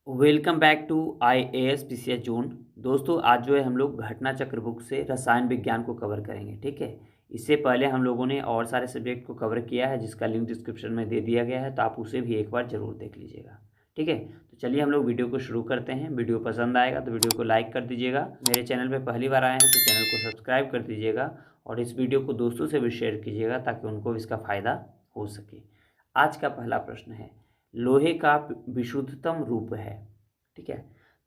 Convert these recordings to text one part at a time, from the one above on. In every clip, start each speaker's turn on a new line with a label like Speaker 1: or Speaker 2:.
Speaker 1: Welcome back to IAS PCS zone. दोस्तों आज जो है हम लोग घटना चक्र बुक से रसायन विज्ञान को कवर करेंगे। ठीक है, इससे पहले हम लोगों ने और सारे सब्जेक्ट को कवर किया है जिसका लिंक डिस्क्रिप्शन में दे दिया गया है, तो आप उसे भी एक बार ज़रूर देख लीजिएगा। ठीक है, तो चलिए हम लोग वीडियो को शुरू करते हैं। वीडियो पसंद आएगा तो वीडियो को लाइक कर दीजिएगा। मेरे चैनल पर पहली बार आए हैं तो चैनल को सब्सक्राइब कर दीजिएगा और इस वीडियो को दोस्तों से भी शेयर कीजिएगा ताकि उनको भी इसका फ़ायदा हो सके। आज का पहला प्रश्न है, लोहे का विशुद्धतम रूप है। ठीक है,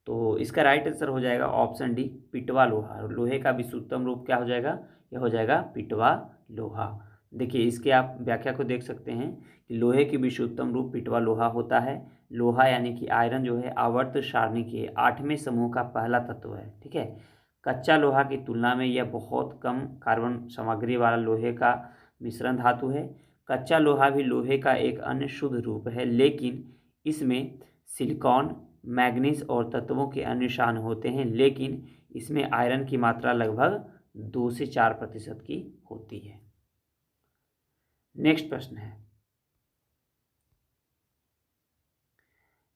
Speaker 1: तो इसका राइट आंसर हो जाएगा ऑप्शन डी, पिटवा लोहा। लोहे का विशुद्धतम रूप क्या हो जाएगा? यह हो जाएगा पिटवा लोहा। देखिए इसके आप व्याख्या को देख सकते हैं कि लोहे की विशुद्धतम रूप पिटवा लोहा होता है। लोहा यानी कि आयरन जो है आवर्त सारणी के 8वें समूह का पहला तत्व है। ठीक है, कच्चा लोहा की तुलना में यह बहुत कम कार्बन सामग्री वाला लोहे का मिश्रण धातु है। कच्चा लोहा भी लोहे का एक अन्य शुद्ध रूप है, लेकिन इसमें सिलिकॉन, मैग्नीज और तत्वों के अन्य शान होते हैं, लेकिन इसमें आयरन की मात्रा लगभग 2 से 4% की होती है। नेक्स्ट प्रश्न है,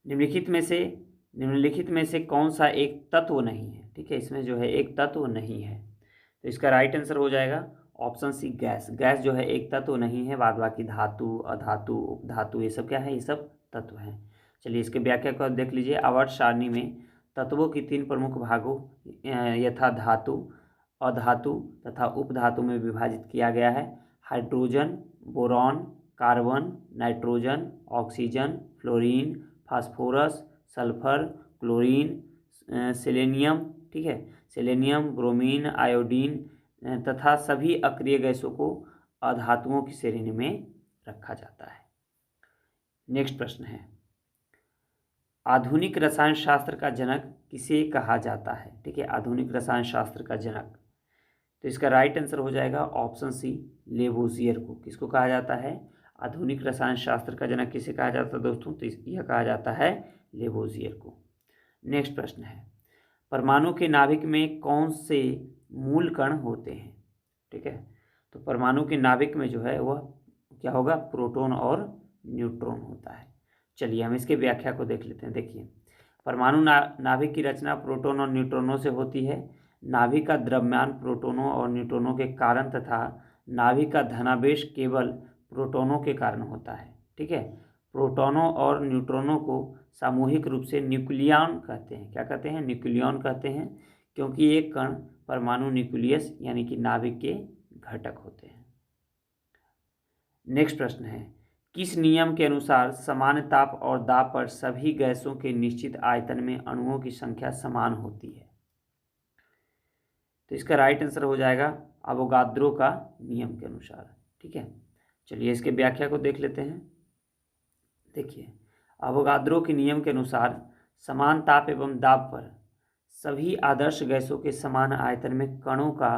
Speaker 1: निम्नलिखित में से कौन सा एक तत्व नहीं है? ठीक है, इसमें जो है एक तत्व नहीं है, तो इसका राइट आंसर हो जाएगा ऑप्शन सी, गैस। गैस जो है एक तत्व नहीं है, बाद बाकी धातु, अधातु, उपधातु ये सब क्या है? ये सब तत्व हैं। चलिए इसके व्याख्या को देख लीजिए। आवर्त सारणी में तत्वों की 3 प्रमुख भागों यथा धातु, अधातु तथा उपधातु में विभाजित किया गया है। Hydrogen, boron, carbon, nitrogen, oxygen, fluorine, phosphorus, sulphur, chlorine, selenium. ठीक है, सेलेनियम, ब्रोमीन, आयोडीन तथा सभी अक्रिय गैसों को अधातुओं की श्रेणी में रखा जाता है। नेक्स्ट प्रश्न है, आधुनिक रसायन शास्त्र का जनक किसे कहा जाता है? ठीक है, आधुनिक रसायन शास्त्र का जनक, तो इसका राइट आंसर हो जाएगा ऑप्शन सी, लेवोजियर को। किसको कहा जाता है? आधुनिक रसायन शास्त्र का जनक किसे कहा जाता है दोस्तों? तो यह कहा जाता है लेवोजियर को। नेक्स्ट प्रश्न है, परमाणु के नाभिक में कौन से मूल कण होते हैं? ठीक है, तो परमाणु के नाभिक में जो है वह क्या होगा? प्रोटॉन और न्यूट्रॉन होता है। चलिए हम इसके व्याख्या को देख लेते हैं। देखिए, परमाणु नाभिक की रचना प्रोटॉन और न्यूट्रॉनों से होती है। नाभिक का द्रव्यमान प्रोटॉनों और न्यूट्रॉनों के कारण तथा नाभिक का धनावेश केवल प्रोटॉनों के कारण होता है। ठीक है, प्रोटॉनों और न्यूट्रॉनों को सामूहिक रूप से न्यूक्लियॉन कहते हैं। क्या कहते हैं? न्यूक्लियॉन कहते हैं, क्योंकि एक कण परमाणु न्यूक्लियस यानी कि नाभिक के घटक होते हैं। नेक्स्ट प्रश्न है, किस नियम के अनुसार समान ताप और दाब पर सभी गैसों के निश्चित आयतन में अणुओं की संख्या समान होती है? तो इसका राइट आंसर हो जाएगा अवोगाद्रो का नियम के अनुसार। ठीक है, चलिए इसके व्याख्या को देख लेते हैं। देखिए, अवोगाद्रो के नियम के अनुसार समान ताप एवं दाब पर सभी आदर्श गैसों के समान आयतन में कणों का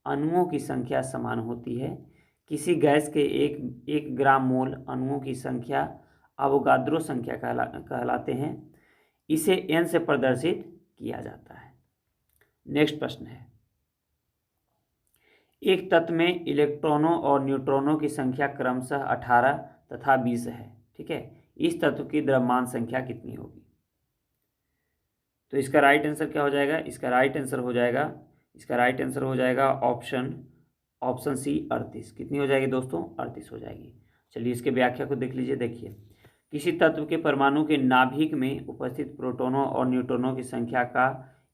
Speaker 1: अणुओं की संख्या समान होती है। किसी गैस के एक ग्राम मोल अणुओं की संख्या अवोगाद्रो संख्या कहलाते हैं। इसे n से प्रदर्शित किया जाता है। नेक्स्ट प्रश्न है, एक तत्व में इलेक्ट्रॉनों और न्यूट्रॉनों की संख्या क्रमशः 18 तथा 20 है। ठीक है, इस तत्व की द्रव्यमान संख्या कितनी होगी? तो इसका राइट आंसर क्या हो जाएगा? इसका राइट आंसर हो जाएगा ऑप्शन सी, 38। कितनी हो जाएगी दोस्तों? 38 हो जाएगी। चलिए इसके व्याख्या को देख लीजिए। देखिए, किसी तत्व के परमाणु के नाभिक में उपस्थित प्रोटॉनों और न्यूट्रॉनों की संख्या का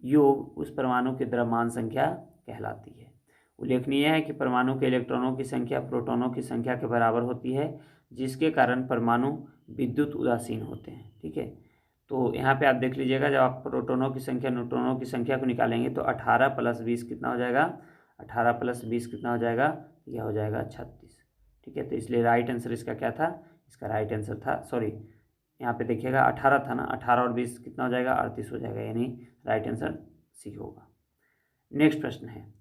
Speaker 1: योग उस परमाणु की द्रव्यमान संख्या कहलाती है। उल्लेखनीय है कि परमाणु के इलेक्ट्रॉनों की संख्या प्रोटॉनों की संख्या के बराबर होती है, जिसके कारण परमाणु विद्युत उदासीन होते हैं। ठीक है, तो यहाँ पे आप देख लीजिएगा, जब आप प्रोटॉनों की संख्या न्यूट्रॉनों की संख्या को निकालेंगे तो 18 + 20 कितना हो जाएगा? 18 + 20 कितना हो जाएगा? यह हो जाएगा 36। ठीक है, तो इसलिए राइट आंसर इसका क्या था? इसका राइट आंसर था, सॉरी यहाँ पे देखिएगा 18 था ना, 18 और 20 कितना हो जाएगा? 38 हो जाएगा, यानी राइट आंसर सी होगा। नेक्स्ट प्रश्न है,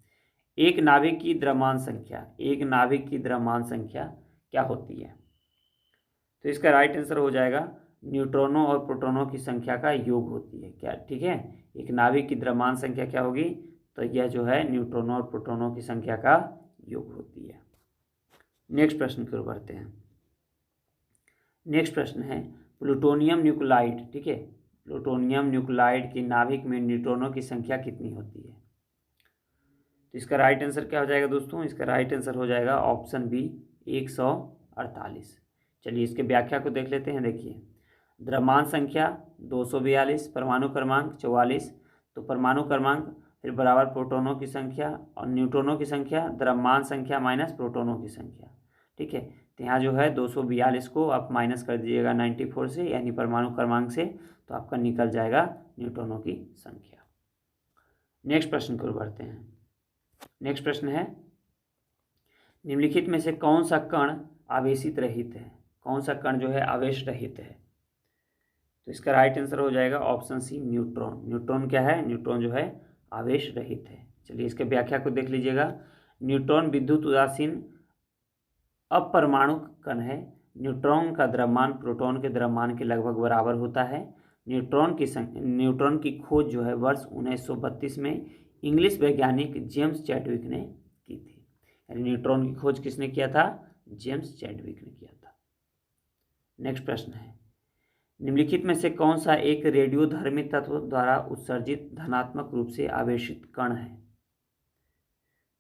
Speaker 1: एक नाभिक की द्रव्यमान संख्या क्या होती है? तो इसका राइट आंसर हो जाएगा न्यूट्रॉनों और प्रोटॉनों की संख्या का योग होती है। क्या? ठीक है, एक नाभिक की द्रव्यमान संख्या क्या होगी? तो यह जो है न्यूट्रॉनों और प्रोटॉनों की संख्या का योग होती है। नेक्स्ट प्रश्न की ओर बढ़ते हैं। नेक्स्ट प्रश्न है, प्लूटोनियम न्यूक्लाइड। ठीक है, प्लूटोनियम न्यूक्लाइड के नाभिक में न्यूट्रॉनों की संख्या कितनी होती है? तो इसका राइट आंसर क्या हो जाएगा दोस्तों? इसका राइट आंसर हो जाएगा ऑप्शन बी 148। चलिए इसके व्याख्या को देख लेते हैं। देखिए, द्रव्यमान संख्या 242, परमाणु क्रमांक 44। तो परमाणु क्रमांक फिर बराबर प्रोटोनों की संख्या और न्यूट्रॉनों की संख्या, द्रव्यमान संख्या माइनस प्रोटोनों की संख्या। ठीक है, तो यहाँ जो है 242 को आप माइनस कर दीजिएगा 94 से, यानी परमाणु क्रमांक से, तो आपका निकल जाएगा न्यूट्रॉनों की संख्या। नेक्स्ट प्रश्न की ओर बढ़ते हैं। नेक्स्ट प्रश्न है, निम्नलिखित में से कौन सा कण आवेशित रहित है? कौन सा कण जो है आवेश रहित है? तो इसका राइट आंसर हो जाएगा ऑप्शन सी न्यूट्रॉन। न्यूट्रॉन क्या है? न्यूट्रॉन जो है आवेश रहित है। चलिए इसके व्याख्या को देख लीजिएगा। न्यूट्रॉन विद्युत उदासीन अपरमाणु कण है। न्यूट्रॉन का द्रव्यमान प्रोटॉन के द्रव्यमान के लगभग बराबर होता है। न्यूट्रॉन की खोज जो है वर्ष 1932 में इंग्लिश वैज्ञानिक जेम्स चैडविक ने की थी। यानी न्यूट्रॉन की खोज किसने किया था? जेम्स चैडविक ने किया था। नेक्स्ट प्रश्न है, निम्नलिखित में से कौन सा एक रेडियोधर्मी तत्व द्वारा उत्सर्जित धनात्मक रूप से आवेशित कण है?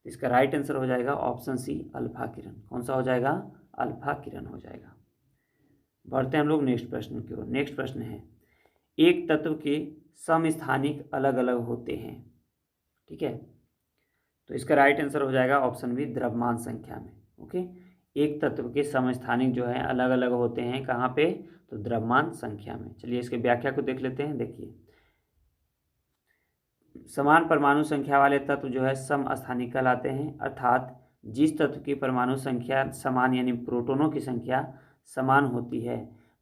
Speaker 1: इसका राइट आंसर हो जाएगा ऑप्शन सी अल्फा किरण। कौन सा हो जाएगा? अल्फा किरण हो जाएगा। बढ़ते हैं हम लोग नेक्स्ट प्रश्न की ओर। नेक्स्ट प्रश्न है, एक तत्व के समस्थानिक अलग अलग होते हैं। ठीक है, तो इसका राइट आंसर हो जाएगा ऑप्शन बी द्रव्यमान संख्या में। ओके, एक तत्व के समस्थानिक जो है अलग अलग होते हैं, कहाँ पे? तो द्रव्यमान संख्या में। चलिए इसके व्याख्या को देख लेते हैं। देखिए, समान परमाणु संख्या वाले तत्व जो है समस्थानिक कहलाते हैं, अर्थात जिस तत्व की परमाणु संख्या समान यानी प्रोटॉनों की संख्या समान होती है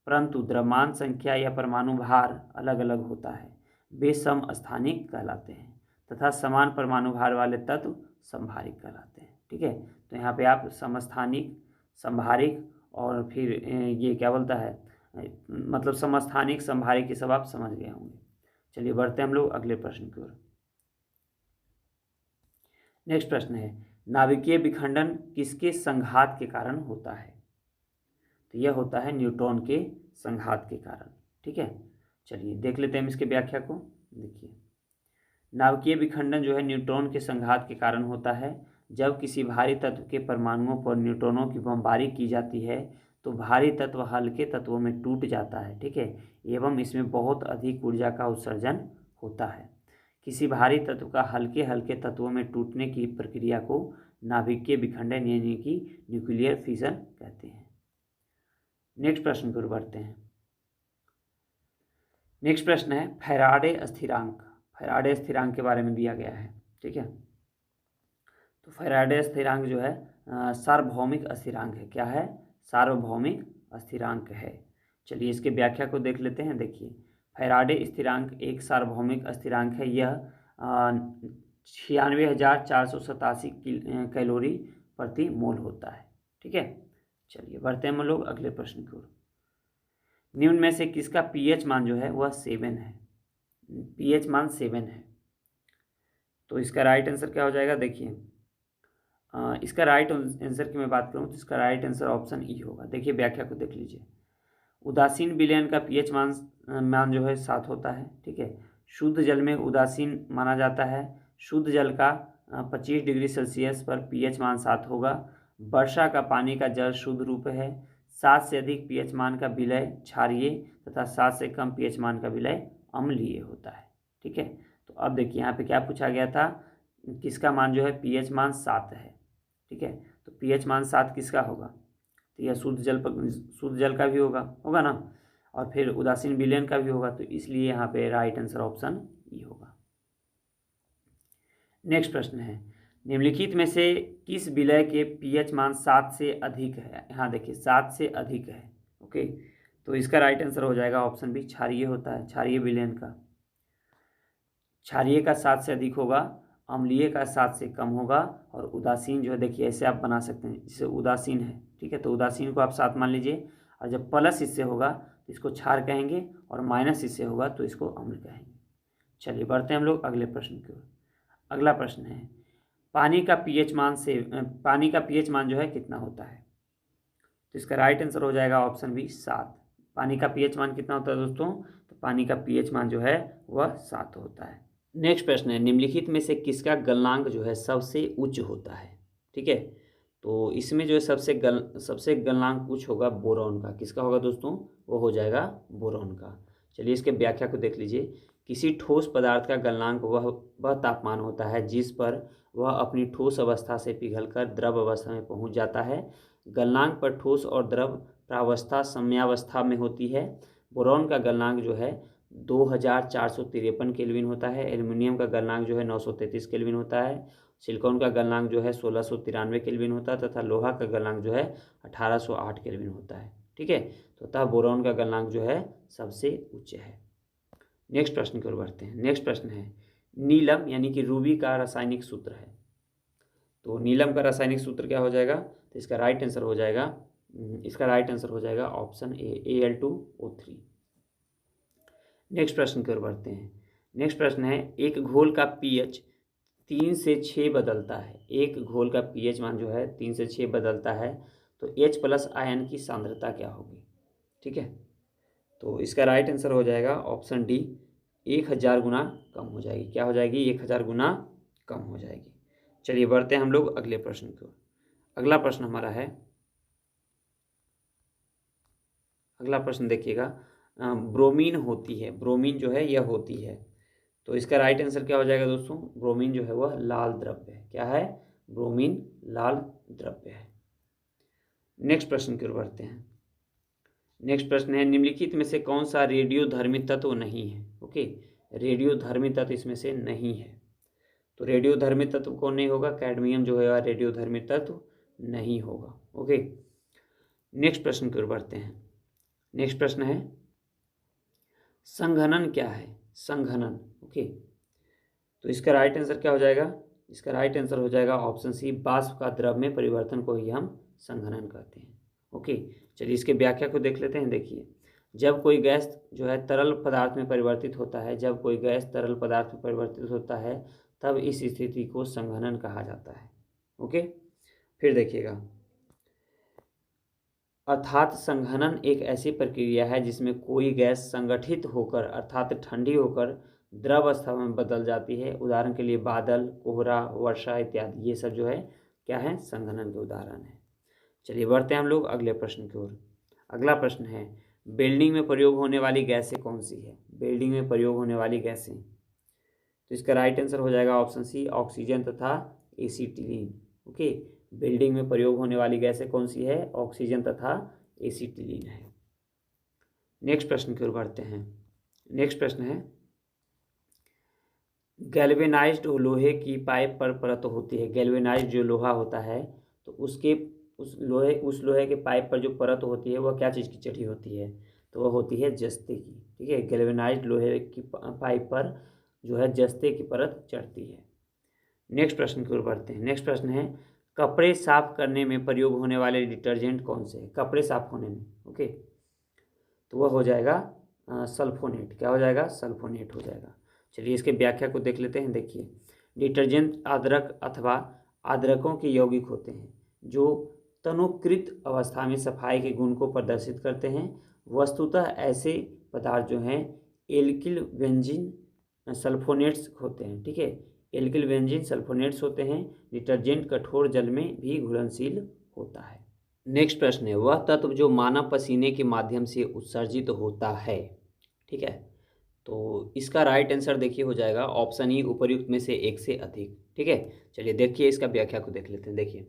Speaker 1: परंतु द्रव्यमान संख्या या परमाणु भार अलग अलग होता है, वे समस्थानिक कहलाते हैं तथा समान परमाणु भार वाले तत्व समभारिक कहलाते हैं। ठीक है, तो यहाँ पे आप समस्थानिक, समभारिक और फिर ये क्या बोलता है, मतलब समस्थानिक, समभारिक, ये सब आप समझ गए होंगे। चलिए बढ़ते हैं हम लोग अगले प्रश्न की ओर। नेक्स्ट प्रश्न है, नाभिकीय विखंडन किसके संघात के कारण होता है? तो यह होता है न्यूट्रॉन के संघात के कारण। ठीक है, चलिए देख लेते हैं इसके व्याख्या को। देखिए, नाभिकीय विखंडन जो है न्यूट्रॉन के संघात के कारण होता है। जब किसी भारी तत्व के परमाणुओं पर न्यूट्रॉनों की बमबारी की जाती है तो भारी तत्व हल्के तत्वों में टूट जाता है। ठीक है, एवं इसमें बहुत अधिक ऊर्जा का उत्सर्जन होता है। किसी भारी तत्व का हल्के हल्के तत्वों में टूटने की प्रक्रिया को नाभिकीय विखंडन यानी कि न्यूक्लियर फिशन कहते हैं। नेक्स्ट प्रश्न पर बढ़ते हैं। नेक्स्ट प्रश्न है, फैराडे स्थिरांक। फैराडे स्थिरांक के बारे में दिया गया है। ठीक है, तो फैराडे स्थिरांक जो है सार्वभौमिक स्थिरांक है। क्या है? सार्वभौमिक स्थिरांक है। चलिए इसके व्याख्या को देख लेते हैं। देखिए, फैराडे स्थिरांक एक सार्वभौमिक स्थिरांक है। यह 96,487 कैलोरी प्रति मोल होता है। ठीक है, चलिए बढ़ते हैं हम लोग अगले प्रश्न की ओर। निम्न में से किसका पीएच मान जो है वह 7 है? पीएच मान 7 है, तो इसका राइट आंसर क्या हो जाएगा? देखिए, इसका राइट आंसर की मैं बात करूँ तो इसका राइट आंसर ऑप्शन ई होगा। देखिए व्याख्या को देख लीजिए। उदासीन विलयन का पीएच मान जो है 7 होता है। ठीक है, शुद्ध जल में उदासीन माना जाता है। शुद्ध जल का 25 डिग्री सेल्सियस पर पीएच मान 7 होगा। वर्षा का पानी का जल शुद्ध रूप है। 7 से अधिक पीएच मान का विलय क्षारीय तथा 7 से कम पीएच मान का विलय अम्लीय होता है। ठीक है, तो अब देखिए यहाँ पे क्या पूछा गया था, किसका मान जो है पीएच मान 7 है। ठीक है, तो पीएच मान 7 किसका होगा? तो यह शुद्ध जल का भी होगा ना, और फिर उदासीन विलयन का भी होगा, तो इसलिए यहाँ पे राइट आंसर ऑप्शन ई होगा। नेक्स्ट प्रश्न है, निम्नलिखित में से किस विलय के पीएच मान 7 से अधिक है? यहाँ देखिए 7 से अधिक है। ओके, तो इसका राइट आंसर हो जाएगा ऑप्शन बी क्षारीय होता है। क्षारीय विलयन का, क्षारीय का 7 से अधिक होगा, अम्लीय का 7 से कम होगा, और उदासीन जो है देखिए ऐसे आप बना सकते हैं, जैसे उदासीन है। ठीक है, तो उदासीन को आप 7 मान लीजिए, और जब प्लस इससे होगा तो इसको क्षार कहेंगे, और माइनस इससे होगा तो इसको अम्ल कहेंगे। चलिए बढ़ते हैं हम लोग अगले प्रश्न की ओर। अगला प्रश्न है, पानी का पीएच मान जो है कितना होता है? तो इसका राइट आंसर हो जाएगा ऑप्शन बी 7। पानी का पीएच मान कितना होता है दोस्तों? तो पानी का pH मान जो है वह 7 होता है। नेक्स्ट प्रश्न है, निम्नलिखित में से किसका गलनांक जो है सबसे उच्च होता है? ठीक है, तो इसमें जो है सबसे गलनांक उच्च होगा बोरॉन का। किसका होगा दोस्तों? वो हो जाएगा बोरॉन का। चलिए इसके व्याख्या को देख लीजिए। किसी ठोस पदार्थ का गलनांक वह तापमान होता है जिस पर वह अपनी ठोस अवस्था से पिघलकर द्रव अवस्था में पहुंच जाता है। गलनांक पर ठोस और द्रव प्रावस्था समयावस्था में होती है। बोरॉन का गलनांक जो है 2453 केल्विन होता है। एल्युमिनियम का गलनांक जो है 933 केल्विन होता है। सिलिकॉन का गलनांक जो है 1693 केल्विन होता है तथा लोहा का गलनांक जो है 1808 केल्विन होता है। ठीक है, तो अतः बोरॉन का गलनांक जो है सबसे उच्च है। नेक्स्ट प्रश्न की ओर बढ़ते हैं। नेक्स्ट प्रश्न है, नीलम यानी कि रूबी का रासायनिक सूत्र है। तो नीलम का रासायनिक सूत्र क्या हो जाएगा? तो इसका राइट आंसर हो जाएगा ऑप्शन ए, Al2O3। नेक्स्ट प्रश्न की ओर बढ़ते हैं। नेक्स्ट प्रश्न है, एक घोल का pH 3 से 6 बदलता है। एक घोल का pH मान जो है 3 से 6 बदलता है, तो H+ आयन की सांद्रता क्या होगी? ठीक है, तो इसका राइट आंसर हो जाएगा ऑप्शन डी, 1000 गुना कम हो जाएगी। क्या हो जाएगी? 1000 गुना कम हो जाएगी। चलिए बढ़ते हैं हम लोग अगले प्रश्न की ओर। अगला प्रश्न हमारा है, अगला प्रश्न देखिएगा, ब्रोमीन होती है, ब्रोमीन जो है यह होती है, तो इसका राइट आंसर क्या हो जाएगा दोस्तों? ब्रोमीन जो है वह लाल द्रव्य है। क्या है? ब्रोमीन लाल द्रव्य है। नेक्स्ट प्रश्न की ओर बढ़ते हैं। नेक्स्ट प्रश्न है, निम्नलिखित में से कौन सा रेडियोधर्मी तत्व नहीं है? ओके, रेडियोधर्मी तत्व इसमें से नहीं है। तो रेडियोधर्मी तत्व कौन नहीं होगा? कैडमियम जो है वह रेडियोधर्मी तत्व नहीं होगा। ओके, नेक्स्ट प्रश्न की ओर बढ़ते हैं। नेक्स्ट प्रश्न है, संघनन क्या है? संघनन। ओके, तो इसका राइट आंसर क्या हो जाएगा? इसका राइट आंसर हो जाएगा ऑप्शन सी, वाष्प का द्रव में परिवर्तन को ही हम संघनन कहते हैं। ओके, चलिए इसके व्याख्या को देख लेते हैं। देखिए, जब कोई गैस जो है तरल पदार्थ में परिवर्तित होता है, जब कोई गैस तरल पदार्थ में परिवर्तित होता है, तब इस स्थिति को संघनन कहा जाता है। ओके, फिर देखिएगा, अर्थात संघनन एक ऐसी प्रक्रिया है जिसमें कोई गैस संगठित होकर अर्थात ठंडी होकर द्रव अवस्था में बदल जाती है। उदाहरण के लिए बादल, कोहरा, वर्षा इत्यादि, ये सब जो है क्या है? संघनन के उदाहरण है। चलिए बढ़ते हैं हम लोग अगले प्रश्न की ओर। अगला प्रश्न है, वेल्डिंग में प्रयोग होने वाली गैसें कौन सी है? वेल्डिंग में प्रयोग होने वाली गैसें, तो इसका राइट आंसर हो जाएगा ऑप्शन सी, ऑक्सीजन तथा एसीटिलीन। ओके, वेल्डिंग में प्रयोग होने वाली गैसें कौन सी है? ऑक्सीजन तथा एसीटिलीन है। नेक्स्ट प्रश्न की ओर बढ़ते हैं। नेक्स्ट प्रश्न है, गैल्वेनाइज्ड लोहे की पाइप पर परत होती है। गैल्वेनाइज्ड जो लोहा होता है, तो उस लोहे के पाइप पर जो परत होती है वह क्या चीज़ की चढ़ी होती है? तो वह होती है जस्ते की। ठीक है, गैल्वेनाइज्ड लोहे की पाइप पर जो है जस्ते की परत चढ़ती है। नेक्स्ट प्रश्न की ओर बढ़ते हैं। नेक्स्ट प्रश्न है, कपड़े साफ करने में प्रयोग होने वाले डिटर्जेंट कौन से हैं? कपड़े साफ होने में। ओके, तो वह हो जाएगा सल्फोनेट। क्या हो जाएगा? सल्फोनेट हो जाएगा। चलिए इसके व्याख्या को देख लेते हैं। देखिए, डिटर्जेंट अदरक अथवा अदरकों के यौगिक होते हैं जो तनुकृत अवस्था में सफाई के गुण को प्रदर्शित करते हैं। वस्तुतः ऐसे पदार्थ जो हैं एल्किल बेंजीन सल्फोनेट्स होते हैं। ठीक है, एल्किल बेंजीन सल्फोनेट्स होते हैं। डिटर्जेंट कठोर जल में भी घुलनशील होता है। नेक्स्ट प्रश्न है, वह तत्व जो मानव पसीने के माध्यम से उत्सर्जित होता है। ठीक है, तो इसका राइट आंसर देखिए हो जाएगा ऑप्शन ई, उपर्युक्त में से एक से अधिक। ठीक है, चलिए देखिए इसका व्याख्या को देख लेते हैं। देखिए,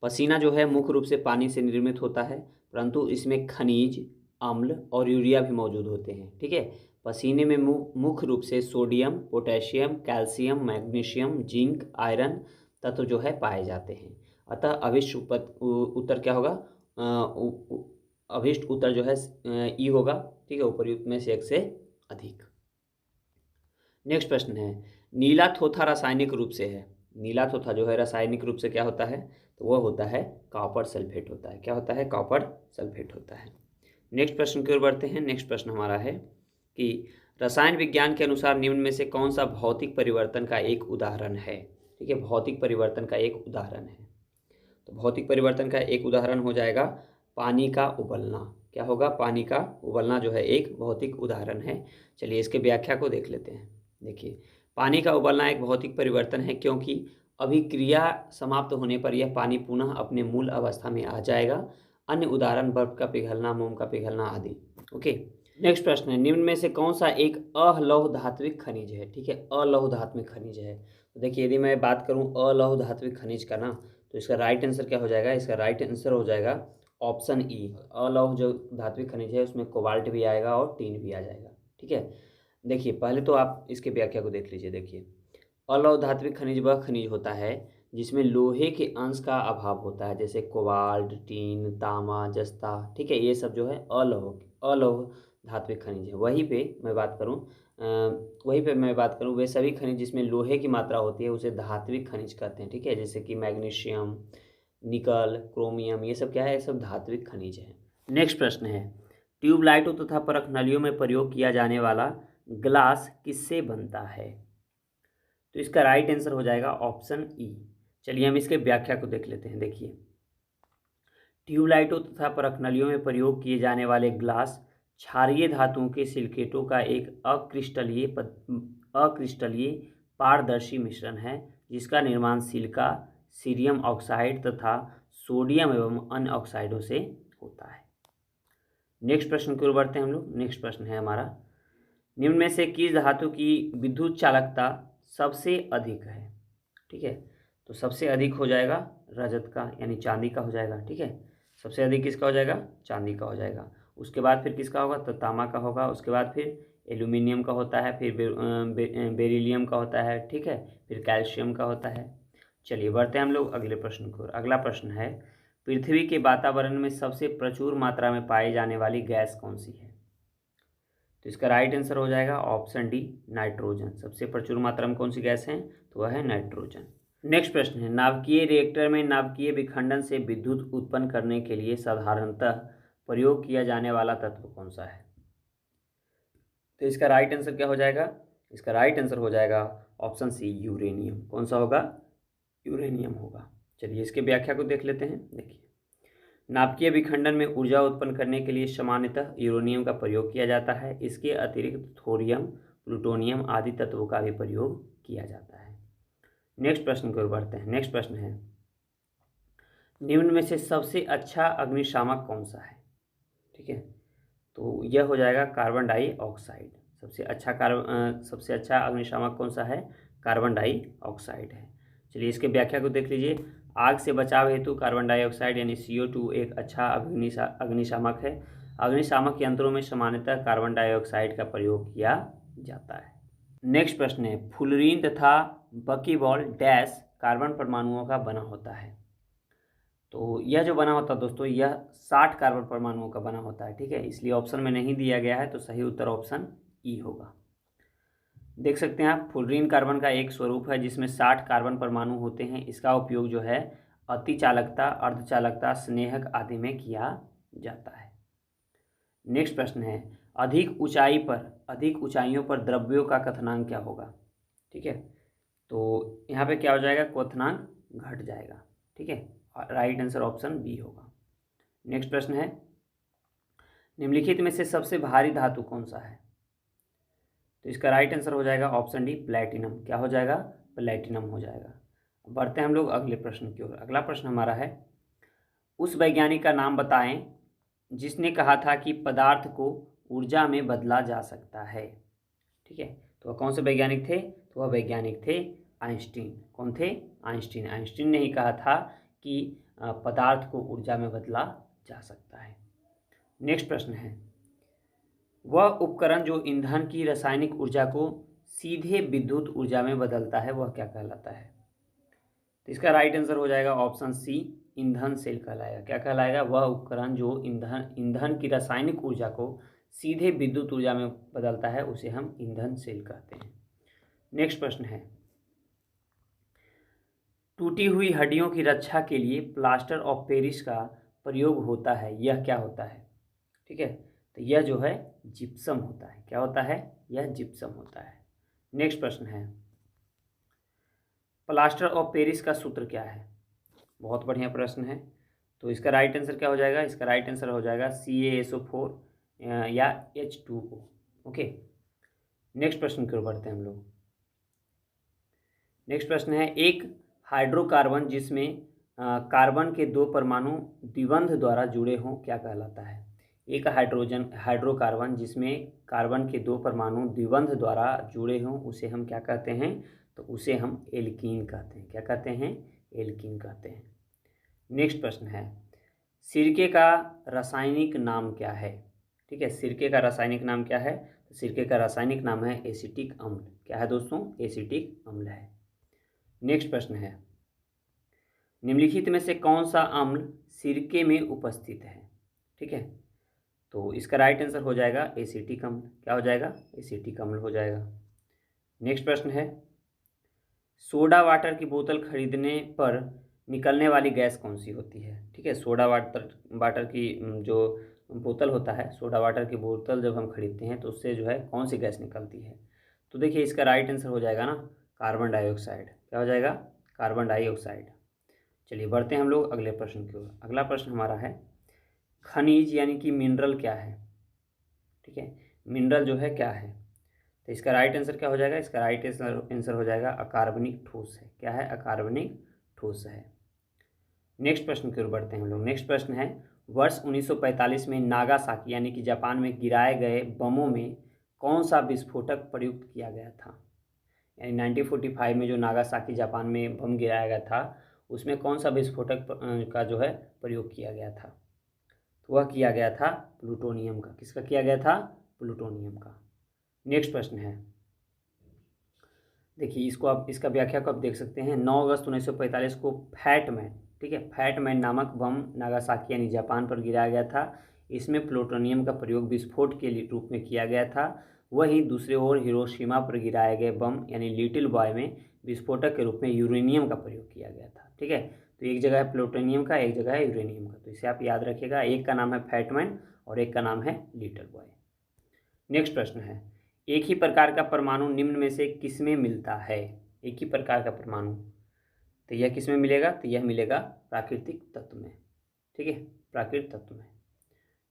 Speaker 1: पसीना जो है मुख्य रूप से पानी से निर्मित होता है, परंतु इसमें खनिज, अम्ल और यूरिया भी मौजूद होते हैं। ठीक है, पसीने में मुख्य रूप से sodium, potassium, calcium, magnesium, zinc, iron तत्व जो है पाए जाते हैं। अतः अभिष्ट उत्तर क्या होगा? अभिष्ट उत्तर जो है ई होगा। ठीक है, उपर्युक्त में से एक से अधिक। नेक्स्ट प्रश्न है, नीला थोथा रासायनिक रूप से है। नीला थोथा जो है रासायनिक रूप से क्या होता है? तो वह होता है कॉपर सल्फेट होता है। क्या होता है? कॉपर सल्फेट होता है। नेक्स्ट प्रश्न की ओर बढ़ते हैं। नेक्स्ट प्रश्न हमारा है कि रसायन विज्ञान के अनुसार निम्न में से कौन सा भौतिक परिवर्तन का एक उदाहरण है? ठीक है, भौतिक परिवर्तन का एक उदाहरण है। तो भौतिक परिवर्तन का एक उदाहरण हो जाएगा पानी का उबलना। क्या होगा, पानी का उबलना जो है एक भौतिक उदाहरण है। चलिए इसके व्याख्या को देख लेते हैं। देखिए, पानी का उबलना एक भौतिक परिवर्तन है क्योंकि अभिक्रिया समाप्त होने पर यह पानी पुनः अपने मूल अवस्था में आ जाएगा। अन्य उदाहरण बर्फ का पिघलना, मोम का पिघलना आदि। ओके, नेक्स्ट प्रश्न है, निम्न में से कौन सा एक अलौह धात्विक खनिज है? ठीक है, अलौह धात्विक खनिज है। तो देखिए, यदि मैं बात करूं अलौह धात्विक खनिज का ना, तो इसका राइट आंसर क्या हो जाएगा? इसका राइट आंसर हो जाएगा ऑप्शन ई। अलौह जो धात्विक खनिज है उसमें कोबाल्ट भी आएगा और टीन भी आ जाएगा। ठीक है, देखिए पहले तो आप इसके व्याख्या को देख लीजिए। देखिए, अलौह धात्विक खनिज वह खनिज होता है जिसमें लोहे के अंश का अभाव होता है, जैसे कोबाल्ट, टीन, तांबा, जस्ता। ठीक है, ये सब जो है अलौह धात्विक खनिज है। वहीं पे मैं बात करूं वे सभी खनिज जिसमें लोहे की मात्रा होती है उसे धात्विक खनिज कहते हैं। ठीक है, जैसे कि मैग्नीशियम, निकल, क्रोमियम, ये सब क्या है? ये सब धात्विक खनिज है। नेक्स्ट प्रश्न है, ट्यूबलाइटों तथा परख नलियों में प्रयोग किया जाने वाला ग्लास किससे बनता है? तो इसका राइट आंसर हो जाएगा ऑप्शन ई। चलिए हम इसके व्याख्या को देख लेते हैं। देखिए, ट्यूबलाइटों तथा परख नलियों में प्रयोग किए जाने वाले ग्लास क्षारीय धातुओं के सिलिकेटों का एक अक्रिस्टलीय पारदर्शी मिश्रण है जिसका निर्माण सिलिका, सीरियम ऑक्साइड तथा सोडियम एवं अन्य ऑक्साइडों से होता है। नेक्स्ट प्रश्न की ओर बढ़ते हैं हम लोग। नेक्स्ट प्रश्न है हमारा, निम्न में से किस धातु की विद्युत चालकता सबसे अधिक है? ठीक है, तो सबसे अधिक हो जाएगा रजत का, यानी चांदी का हो जाएगा। ठीक है, सबसे अधिक किसका हो जाएगा? चांदी का हो जाएगा। उसके बाद फिर किसका होगा? तो तांबा का होगा। उसके बाद फिर एल्यूमिनियम का होता है, फिर बेरिलियम का होता है। ठीक है, फिर कैल्शियम का होता है। चलिए बढ़ते हैं हम लोग अगले प्रश्न की ओर। अगला प्रश्न है, पृथ्वी के वातावरण में सबसे प्रचुर मात्रा में पाई जाने वाली गैस कौन सी है? तो इसका राइट आंसर हो जाएगा ऑप्शन डी, नाइट्रोजन। सबसे प्रचुर मात्रा में कौन सी गैस है? तो वह है नाइट्रोजन। नेक्स्ट प्रश्न है, नाभिकीय रिएक्टर में नाभिकीय विखंडन से विद्युत उत्पन्न करने के लिए साधारणतः प्रयोग किया जाने वाला तत्व कौन सा है? तो इसका राइट आंसर क्या हो जाएगा? इसका राइट आंसर हो जाएगा ऑप्शन सी, यूरेनियम। कौन सा होगा? यूरेनियम होगा। चलिए इसके व्याख्या को देख लेते हैं। देखिए, नाभिकीय विखंडन में ऊर्जा उत्पन्न करने के लिए सामान्यतः यूरेनियम का प्रयोग किया जाता है। इसके अतिरिक्त थोरियम, प्लूटोनियम आदि तत्वों का भी प्रयोग किया जाता है। नेक्स्ट प्रश्न की ओर बढ़ते हैं। नेक्स्ट प्रश्न है, निम्न में से सबसे अच्छा अग्निशामक कौन सा है? ठीक है, तो यह हो जाएगा कार्बन डाइऑक्साइड। सबसे अच्छा अग्निशामक कौन सा है? कार्बन डाइऑक्साइड है। चलिए इसके व्याख्या को देख लीजिए। आग से बचाव हेतु कार्बन डाइऑक्साइड यानी CO2 एक अच्छा अग्निशामक है। अग्निशामक यंत्रों में सामान्यतः कार्बन डाइऑक्साइड का प्रयोग किया जाता है। नेक्स्ट प्रश्न है, फुलरीन तथा बकीबॉल डैश कार्बन परमाणुओं का बना होता है। तो यह जो बना होता है दोस्तों, यह 60 कार्बन परमाणुओं का बना होता है। ठीक है, इसलिए ऑप्शन में नहीं दिया गया है, तो सही उत्तर ऑप्शन ई होगा। देख सकते हैं आप, फुलरीन कार्बन का एक स्वरूप है जिसमें 60 कार्बन परमाणु होते हैं। इसका उपयोग जो है अतिचालकता, अर्धचालकता, स्नेहक आदि में किया जाता है। नेक्स्ट प्रश्न है, अधिक ऊंचाइयों पर द्रव्यों का क्वथनांक क्या होगा? ठीक है, तो यहाँ पे क्या हो जाएगा? क्वथनांक घट जाएगा। ठीक है, राइट आंसर ऑप्शन बी होगा। नेक्स्ट प्रश्न है, निम्नलिखित में से सबसे भारी धातु कौन सा है? तो इसका राइट आंसर हो जाएगा ऑप्शन डी, प्लैटिनम। क्या हो जाएगा? प्लैटिनम हो जाएगा। बढ़ते हैं हम लोग अगले प्रश्न की ओर। अगला प्रश्न हमारा है, उस वैज्ञानिक का नाम बताएं जिसने कहा था कि पदार्थ को ऊर्जा में बदला जा सकता है। ठीक है, तो वह कौन से वैज्ञानिक थे? तो वह वैज्ञानिक थे आइंस्टीन। कौन थे? आइंस्टीन। आइंस्टीन ने ही कहा था कि पदार्थ को ऊर्जा में बदला जा सकता है। नेक्स्ट प्रश्न है, वह उपकरण जो ईंधन की रासायनिक ऊर्जा को सीधे विद्युत ऊर्जा में बदलता है वह क्या कहलाता है? तो इसका राइट आंसर हो जाएगा ऑप्शन सी, ईंधन सेल कहलाएगा। क्या कहलाएगा? वह उपकरण जो ईंधन की रासायनिक ऊर्जा को सीधे विद्युत ऊर्जा में बदलता है उसे हम ईंधन सेल कहते हैं। नेक्स्ट प्रश्न है, टूटी हुई हड्डियों की रक्षा के लिए प्लास्टर ऑफ पेरिस का प्रयोग होता है, यह क्या होता है? ठीक है, तो यह जो है जिप्सम होता है। क्या होता है? यह जिप्सम होता है। नेक्स्ट प्रश्न है, प्लास्टर ऑफ पेरिस का सूत्र क्या है? बहुत बढ़िया प्रश्न है। तो इसका राइट आंसर क्या हो जाएगा? इसका राइट आंसर हो जाएगा CaSO4 या H2O। ओके, नेक्स्ट प्रश्न की ओर बढ़ते हैं हम लोग। नेक्स्ट प्रश्न है, एक हाइड्रोकार्बन जिसमें कार्बन के 2 परमाणु द्विबंध द्वारा जुड़े हों क्या कहलाता है? एक हाइड्रोकार्बन जिसमें कार्बन के 2 परमाणु द्विबंध द्वारा जुड़े हों उसे हम क्या कहते हैं? तो उसे हम एल्कीन कहते हैं। क्या कहते हैं? एल्कीन कहते हैं। नेक्स्ट प्रश्न है, सिरके का रासायनिक नाम क्या है? ठीक है, सिरके का रासायनिक नाम क्या है? तो सिरके का रासायनिक नाम है एसिटिक अम्ल। क्या है दोस्तों? एसिटिक अम्ल है। नेक्स्ट प्रश्न है, निम्नलिखित में से कौन सा अम्ल सिरके में उपस्थित है? ठीक है, तो इसका राइट आंसर हो जाएगा एसिटिक अम्ल। क्या हो जाएगा? एसिटिक अम्ल हो जाएगा। नेक्स्ट प्रश्न है, सोडा वाटर की बोतल खरीदने पर निकलने वाली गैस कौन सी होती है? ठीक है, सोडा वाटर की जो बोतल होता है, सोडा वाटर की बोतल जब हम खरीदते हैं तो उससे जो है कौन सी गैस निकलती है? तो देखिए इसका राइट आंसर हो जाएगा ना कार्बन डाइऑक्साइड। क्या हो जाएगा? Carbon dioxide. चलिए बढ़ते हैं हम लोग अगले प्रश्न की ओर। अगला प्रश्न हमारा है, खनिज यानी कि मिनरल क्या है? ठीक है, मिनरल जो है क्या है? तो इसका राइट आंसर क्या हो जाएगा? इसका राइट आंसर हो जाएगा अकार्बनिक ठोस है। क्या है? अकार्बनिक ठोस है। नेक्स्ट प्रश्न की ओर बढ़ते हैं हम लोग। नेक्स्ट प्रश्न है, वर्ष 1945 में नागासाकी यानी कि जापान में गिराए गए बमों में कौन सा विस्फोटक प्रयुक्त किया गया था? यानी 1945 में जो नागासाकी जापान में बम गिराया गया था उसमें कौन सा विस्फोटक का जो है प्रयोग किया गया था? तो वह किया गया था प्लूटोनियम का। किसका किया गया था? प्लूटोनियम का। नेक्स्ट प्रश्न है, देखिए इसको आप, इसका व्याख्या को आप देख सकते हैं। 9 अगस्त 1945 को फैटमैन, ठीक है, फैटमैन नामक बम नागासाकी यानी जापान पर गिराया गया था। इसमें प्लूटोनियम का प्रयोग विस्फोट के रूप में किया गया था। वहीं दूसरे ओर हिरोशिमा पर गिराए गए बम यानी लिटिल बॉय में विस्फोटक के रूप में यूरेनियम का प्रयोग किया गया था। ठीक है, तो एक जगह है प्लूटोनियम का, एक जगह है यूरेनियम का, तो इसे आप याद रखिएगा। एक का नाम है फैटमैन और एक का नाम है लिटिल बॉय। नेक्स्ट प्रश्न है, एक ही प्रकार का परमाणु निम्न में से किसमें मिलता है? एक ही प्रकार का परमाणु, तो यह किसमें मिलेगा? तो यह मिलेगा प्राकृतिक तत्व में। ठीक है, प्राकृतिक तत्व में।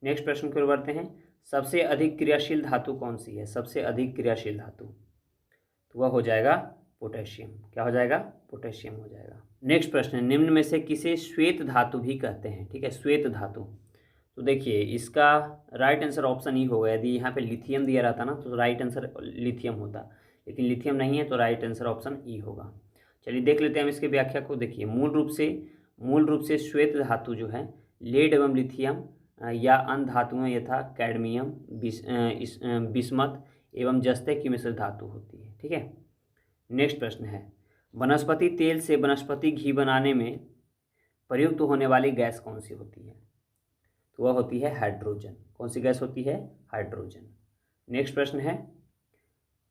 Speaker 1: नेक्स्ट प्रश्न की ओर बढ़ते हैं, सबसे अधिक क्रियाशील धातु कौन सी है? सबसे अधिक क्रियाशील धातु, तो वह हो जाएगा पोटेशियम। क्या हो जाएगा? पोटेशियम हो जाएगा। नेक्स्ट प्रश्न है, निम्न में से किसे श्वेत धातु भी कहते हैं? ठीक है, श्वेत धातु, तो देखिए इसका राइट आंसर ऑप्शन ई होगा। यदि यहाँ पे लिथियम दिया रहता ना तो राइट आंसर लिथियम होता, लेकिन लिथियम नहीं है तो राइट आंसर ऑप्शन ई होगा। चलिए देख लेते हैं हम इसके व्याख्या को। देखिए मूल रूप से श्वेत धातु जो है लेड एवं लिथियम या अन्य धातुओं यथा कैडमियम, बिस्मथ एवं जस्ते की मिश्र धातु होती है। ठीक है, नेक्स्ट प्रश्न है, वनस्पति तेल से वनस्पति घी बनाने में प्रयुक्त होने वाली गैस कौन सी होती है? तो वह होती है हाइड्रोजन। कौन सी गैस होती है? हाइड्रोजन। नेक्स्ट प्रश्न है,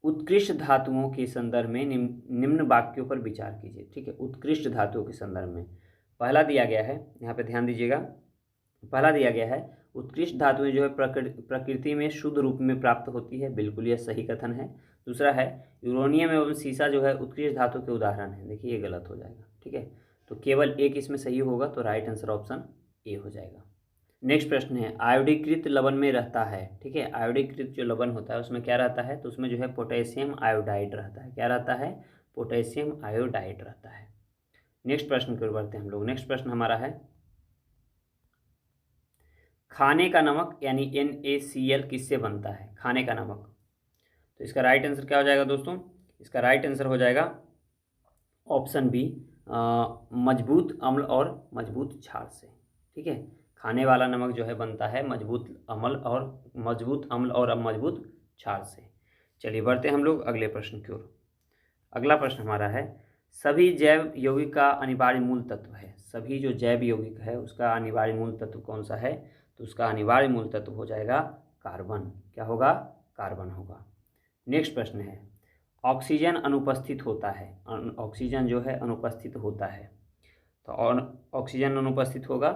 Speaker 1: उत्कृष्ट धातुओं के संदर्भ में निम्न वाक्यों पर विचार कीजिए। ठीक है, उत्कृष्ट धातुओं के संदर्भ में पहला दिया गया है, यहाँ पे ध्यान दीजिएगा, पहला दिया गया है उत्कृष्ट धातुएं जो है प्रकृति में शुद्ध रूप में प्राप्त होती है। बिल्कुल यह सही कथन है। दूसरा है यूरेनियम एवं सीसा जो है उत्कृष्ट धातु के उदाहरण है। देखिए ये गलत हो जाएगा। ठीक है, तो केवल एक इसमें सही होगा, तो राइट आंसर ऑप्शन ए हो जाएगा। नेक्स्ट प्रश्न है, आयोडीकृत लवण में रहता है। ठीक है, आयोडीकृत जो लवण होता है उसमें क्या रहता है? तो उसमें जो है पोटेशियम आयोडाइड रहता है। क्या रहता है? पोटेशियम आयोडाइड रहता है। नेक्स्ट प्रश्न की ओर बढ़ते हैं हम लोग। नेक्स्ट प्रश्न हमारा है, खाने का नमक यानी NaCl किससे बनता है? खाने का नमक, तो इसका राइट आंसर क्या हो जाएगा दोस्तों? इसका राइट आंसर हो जाएगा ऑप्शन बी, मजबूत अम्ल और मजबूत क्षार से। ठीक है, खाने वाला नमक जो है बनता है मजबूत अम्ल और मजबूत क्षार से। चलिए बढ़ते हैं हम लोग अगले प्रश्न की ओर। अगला प्रश्न हमारा है, सभी जैव यौगिक का अनिवार्य मूल तत्व है। सभी जो जैव यौगिक है उसका अनिवार्य मूल तत्व कौन सा है? तो उसका अनिवार्य मूल तत्व हो जाएगा कार्बन। क्या होगा? कार्बन होगा। नेक्स्ट प्रश्न है, ऑक्सीजन अनुपस्थित होता है। ऑक्सीजन जो है अनुपस्थित होता है, तो ऑक्सीजन अनुपस्थित होगा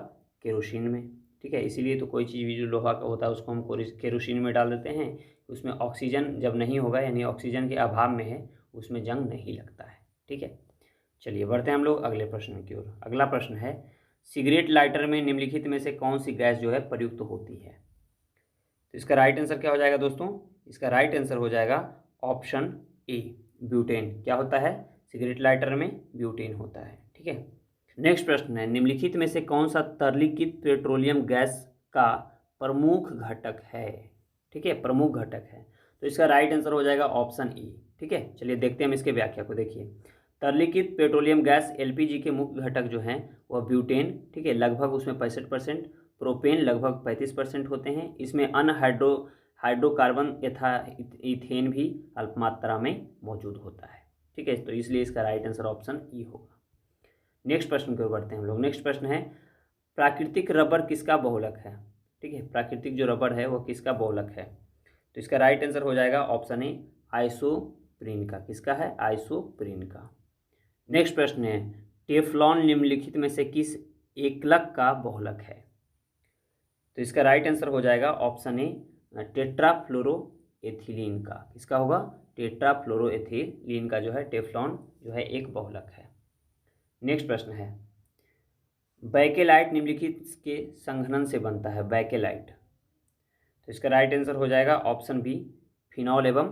Speaker 1: केरोसिन में। ठीक है, इसीलिए तो कोई चीज़ भी जो लोहा का होता है उसको हम केरोसिन में डाल देते हैं। उसमें ऑक्सीजन जब नहीं होगा यानी ऑक्सीजन के अभाव में है, उसमें जंग नहीं लगता है। ठीक है, चलिए बढ़ते हैं हम लोग अगले प्रश्न की ओर। अगला प्रश्न है, सिगरेट लाइटर में निम्नलिखित में से कौन सी गैस जो है प्रयुक्त होती है? तो इसका राइट आंसर क्या हो जाएगा दोस्तों? इसका राइट आंसर हो जाएगा ऑप्शन ए, ब्यूटेन। क्या होता है? सिगरेट लाइटर में ब्यूटेन होता है। ठीक है, नेक्स्ट प्रश्न है, निम्नलिखित में से कौन सा तरलीकृत पेट्रोलियम गैस का प्रमुख घटक है? ठीक है, प्रमुख घटक है, तो इसका राइट आंसर हो जाएगा ऑप्शन ई। ठीक है, चलिए देखते हैं हम इसके व्याख्या को। देखिए, तरलीकृत पेट्रोलियम गैस एलपीजी के मुख्य घटक जो हैं वह ब्यूटेन, ठीक है, लगभग उसमें 65%, प्रोपेन लगभग 35% होते हैं। इसमें हाइड्रोकार्बन यथा इथेन भी अल्प मात्रा में मौजूद होता है। ठीक है, तो इसलिए इसका राइट आंसर ऑप्शन ई होगा। नेक्स्ट प्रश्न की ओर बढ़ते हैं हम लोग। नेक्स्ट प्रश्न है, प्राकृतिक रबर किसका बहुलक है? ठीक है, प्राकृतिक जो रबर है वह किसका बहुलक है? तो इसका राइट आंसर हो जाएगा ऑप्शन ए, आइसोप्रीन का। किसका है? आइसोप्रीन का। नेक्स्ट प्रश्न है, टेफ्लॉन निम्नलिखित में से किस एकलक का बहुलक है? तो इसका राइट आंसर हो जाएगा ऑप्शन ए, टेट्राफ्लोरोएथिलीन का। किसका होगा? टेट्राफ्लोरोएथिलीन का जो है टेफ्लॉन जो है एक बहुलक है। नेक्स्ट प्रश्न है, बैकेलाइट निम्नलिखित के संघनन से बनता है? बैकेलाइट, तो इसका राइट आंसर हो जाएगा ऑप्शन बी, फिनॉल एवं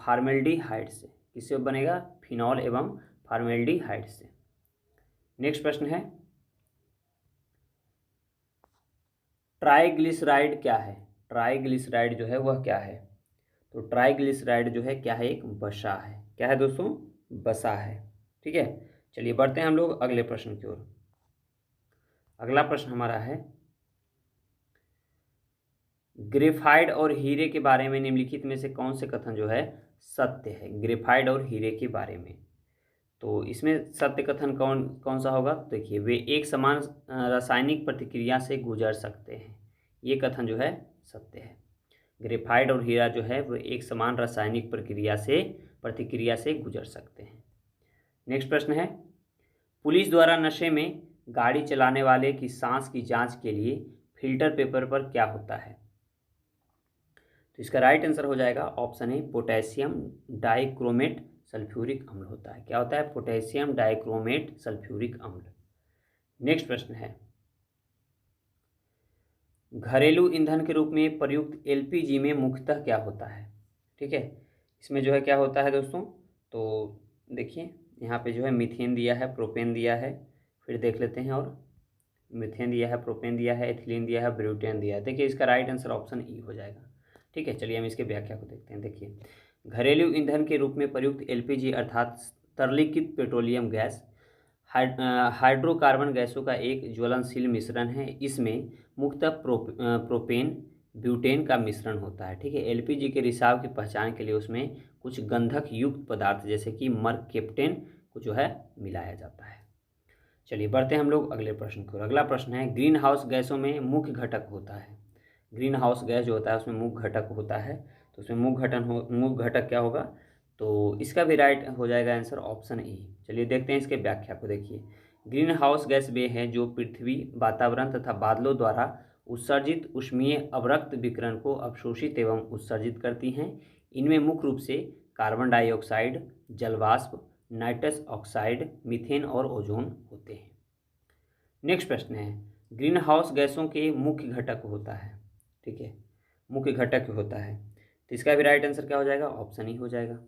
Speaker 1: फार्मेल्डिहाइड से। किससे बनेगा? फिनॉल एवं फार्मेल्डिहाइड से। नेक्स्ट प्रश्न है, ट्राइग्लिसराइड क्या है? ट्राइग्लिसराइड जो है वह क्या है? तो ट्राइग्लिसराइड जो है क्या है? एक वसा है। क्या है दोस्तों? वसा है। ठीक है, चलिए बढ़ते हैं हम लोग अगले प्रश्न की ओर। अगला प्रश्न हमारा है, ग्रेफाइट और हीरे के बारे में निम्नलिखित में से कौन से कथन जो है सत्य है? ग्रेफाइट और हीरे के बारे में, तो इसमें सत्य कथन कौन कौन सा होगा? देखिए, वे एक समान रासायनिक प्रतिक्रिया से गुजर सकते हैं। ये कथन जो है सत्य है। ग्रेफाइट और हीरा जो है वो एक समान रासायनिक प्रतिक्रिया से गुजर सकते हैं। नेक्स्ट प्रश्न है, पुलिस द्वारा नशे में गाड़ी चलाने वाले की सांस की जांच के लिए फिल्टर पेपर पर क्या होता है? तो इसका राइट आंसर हो जाएगा option A, potassium dichromate sulphuric अम्ल होता है। क्या होता है? पोटेशियम डाइक्रोमेट सल्फ्यूरिक अम्ल। नेक्स्ट प्रश्न है, घरेलू ईंधन के रूप में प्रयुक्त एलपीजी में मुख्यतः क्या होता है? ठीक है, इसमें जो है क्या होता है दोस्तों? तो देखिए, यहाँ पे जो है मीथेन दिया है, प्रोपेन दिया है, फिर देख लेते हैं, और मीथेन दिया है, प्रोपेन दिया है, एथिलीन दिया है, ब्यूटेन दिया है। देखिए, इसका राइट आंसर ऑप्शन ई हो जाएगा। ठीक है, चलिए हम इसके व्याख्या को देखते हैं। देखिए, घरेलू ईंधन के रूप में प्रयुक्त एलपीजी अर्थात तरलीकृत पेट्रोलियम गैस हाइड्रोकार्बन गैसों का एक ज्वलनशील मिश्रण है। इसमें मुख्यतः प्रोपेन ब्यूटेन का मिश्रण होता है। ठीक है, एलपीजी के रिसाव की पहचान के लिए उसमें कुछ गंधक युक्त पदार्थ जैसे कि मर्केप्टेन को जो है मिलाया जाता है। चलिए बढ़ते हैं हम लोग अगले प्रश्न को। अगला प्रश्न है, ग्रीन हाउस गैसों में मुख्य घटक होता है? ग्रीन हाउस गैस जो होता है उसमें मुख्य घटक होता है, तो उसमें मुख्य घटक क्या होगा? तो इसका भी राइट हो जाएगा आंसर ऑप्शन ई। चलिए देखते हैं इसके व्याख्या को। देखिए, ग्रीन हाउस गैस वे हैं जो पृथ्वी, वातावरण तथा बादलों द्वारा उत्सर्जित ऊष्मीय अवरक्त विकिरण को अवशोषित एवं उत्सर्जित करती हैं। इनमें मुख्य रूप से कार्बन डाइऑक्साइड, जलवाष्प, नाइट्रस ऑक्साइड, मीथेन और ओजोन होते हैं। नेक्स्ट प्रश्न है, ग्रीन हाउस गैसों के मुख्य घटक होता है? ठीक है, मुख्य घटक होता है, तो इसका भी राइट आंसर क्या हो जाएगा? ऑप्शन ही हो जाएगा।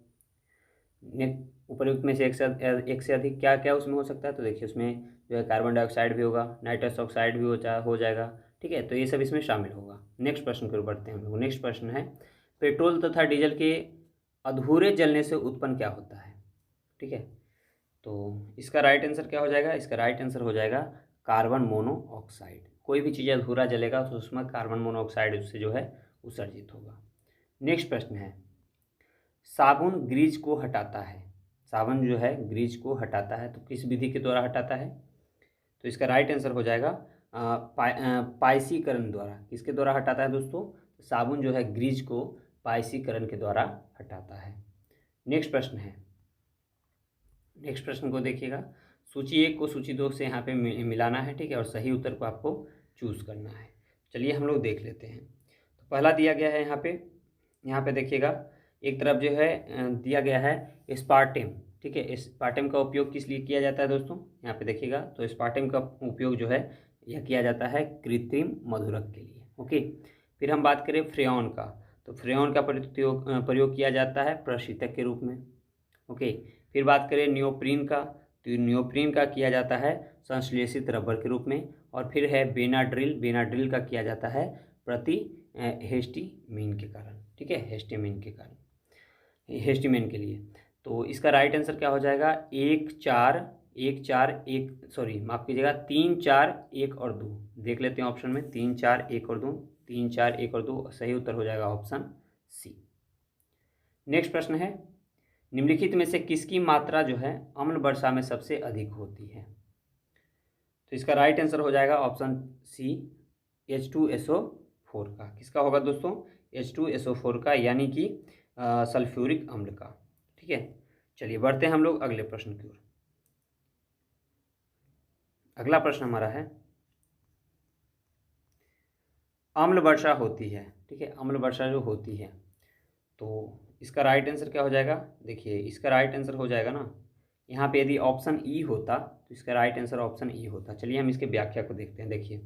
Speaker 1: उपयुक्त में से एक से अधिक क्या क्या उसमें हो सकता है? तो देखिए, उसमें जो है कार्बन डाइऑक्साइड भी होगा, नाइट्रस ऑक्साइड भी हो जाएगा। ठीक है, तो ये सब इसमें शामिल होगा। नेक्स्ट प्रश्न की ओर बढ़ते हैं हम लोग। नेक्स्ट प्रश्न है, पेट्रोल तथा डीजल के अधूरे जलने से उत्पन्न क्या होता है? ठीक है, तो इसका राइट आंसर क्या हो जाएगा? इसका राइट आंसर हो जाएगा कार्बन मोनोऑक्साइड। कोई भी चीज़ अधूरा जलेगा तो उसमें कार्बन मोनोऑक्साइड उससे जो है उत्सर्जित होगा। नेक्स्ट प्रश्न है, साबुन ग्रीज को हटाता है? साबुन जो है ग्रीज को हटाता है, तो किस विधि के द्वारा हटाता है? तो इसका राइट आंसर हो जाएगा पाइसीकरण द्वारा। किसके द्वारा हटाता है दोस्तों? साबुन जो है ग्रीज को पाइसीकरण के द्वारा हटाता है। नेक्स्ट प्रश्न है, नेक्स्ट प्रश्न को देखिएगा, सूची 1 को सूची 2 से यहाँ पे मिलाना है। ठीक है, और सही उत्तर को आपको चूज़ करना है। चलिए हम लोग देख लेते हैं। तो पहला दिया गया है यहाँ पे देखिएगा, एक तरफ जो है दिया गया है एस्पार्टेम। ठीक है। स्पार्टम का उपयोग किस लिए किया जाता है दोस्तों, यहाँ पे देखिएगा, तो स्पार्टम का उपयोग जो है यह किया जाता है कृत्रिम मधुरक के लिए। ओके, फिर हम बात करें फ्रेयॉन का, तो फ्रेयॉन का प्रयोग किया जाता है प्रशीतक के रूप में। ओके, फिर बात करें नियोप्रीन का, तो नियोप्रीन का किया जाता है संश्लेषित रबर के रूप में। और फिर है बेनाड्रिल, बेनाड्रिल का किया जाता है हिस्टीमीन के कारण, ठीक है, हिस्टीमीन के कारण, हिस्टीमीन के लिए। तो इसका राइट आंसर क्या हो जाएगा, 3 4 1 और 2। देख लेते हैं ऑप्शन में, 3 4 1 और 2, 3 4 1 और 2, सही उत्तर हो जाएगा ऑप्शन सी। नेक्स्ट प्रश्न है, निम्नलिखित में से किसकी मात्रा जो है अम्ल वर्षा में सबसे अधिक होती है। तो इसका राइट आंसर हो जाएगा ऑप्शन सी, H2SO4 का। किसका होगा दोस्तों, H2SO4 का, यानी कि सल्फ्यूरिक अम्ल का। ठीक है, चलिए बढ़ते हैं हम लोग अगले प्रश्न की ओर। अगला प्रश्न हमारा है, अम्ल वर्षा होती है, ठीक है, अम्ल वर्षा जो होती है, तो इसका राइट आंसर क्या हो जाएगा। देखिए इसका राइट आंसर हो जाएगा ना, यहाँ पे यदि ऑप्शन ई होता तो इसका राइट आंसर ऑप्शन ई होता। चलिए हम इसके व्याख्या को देखते हैं। देखिए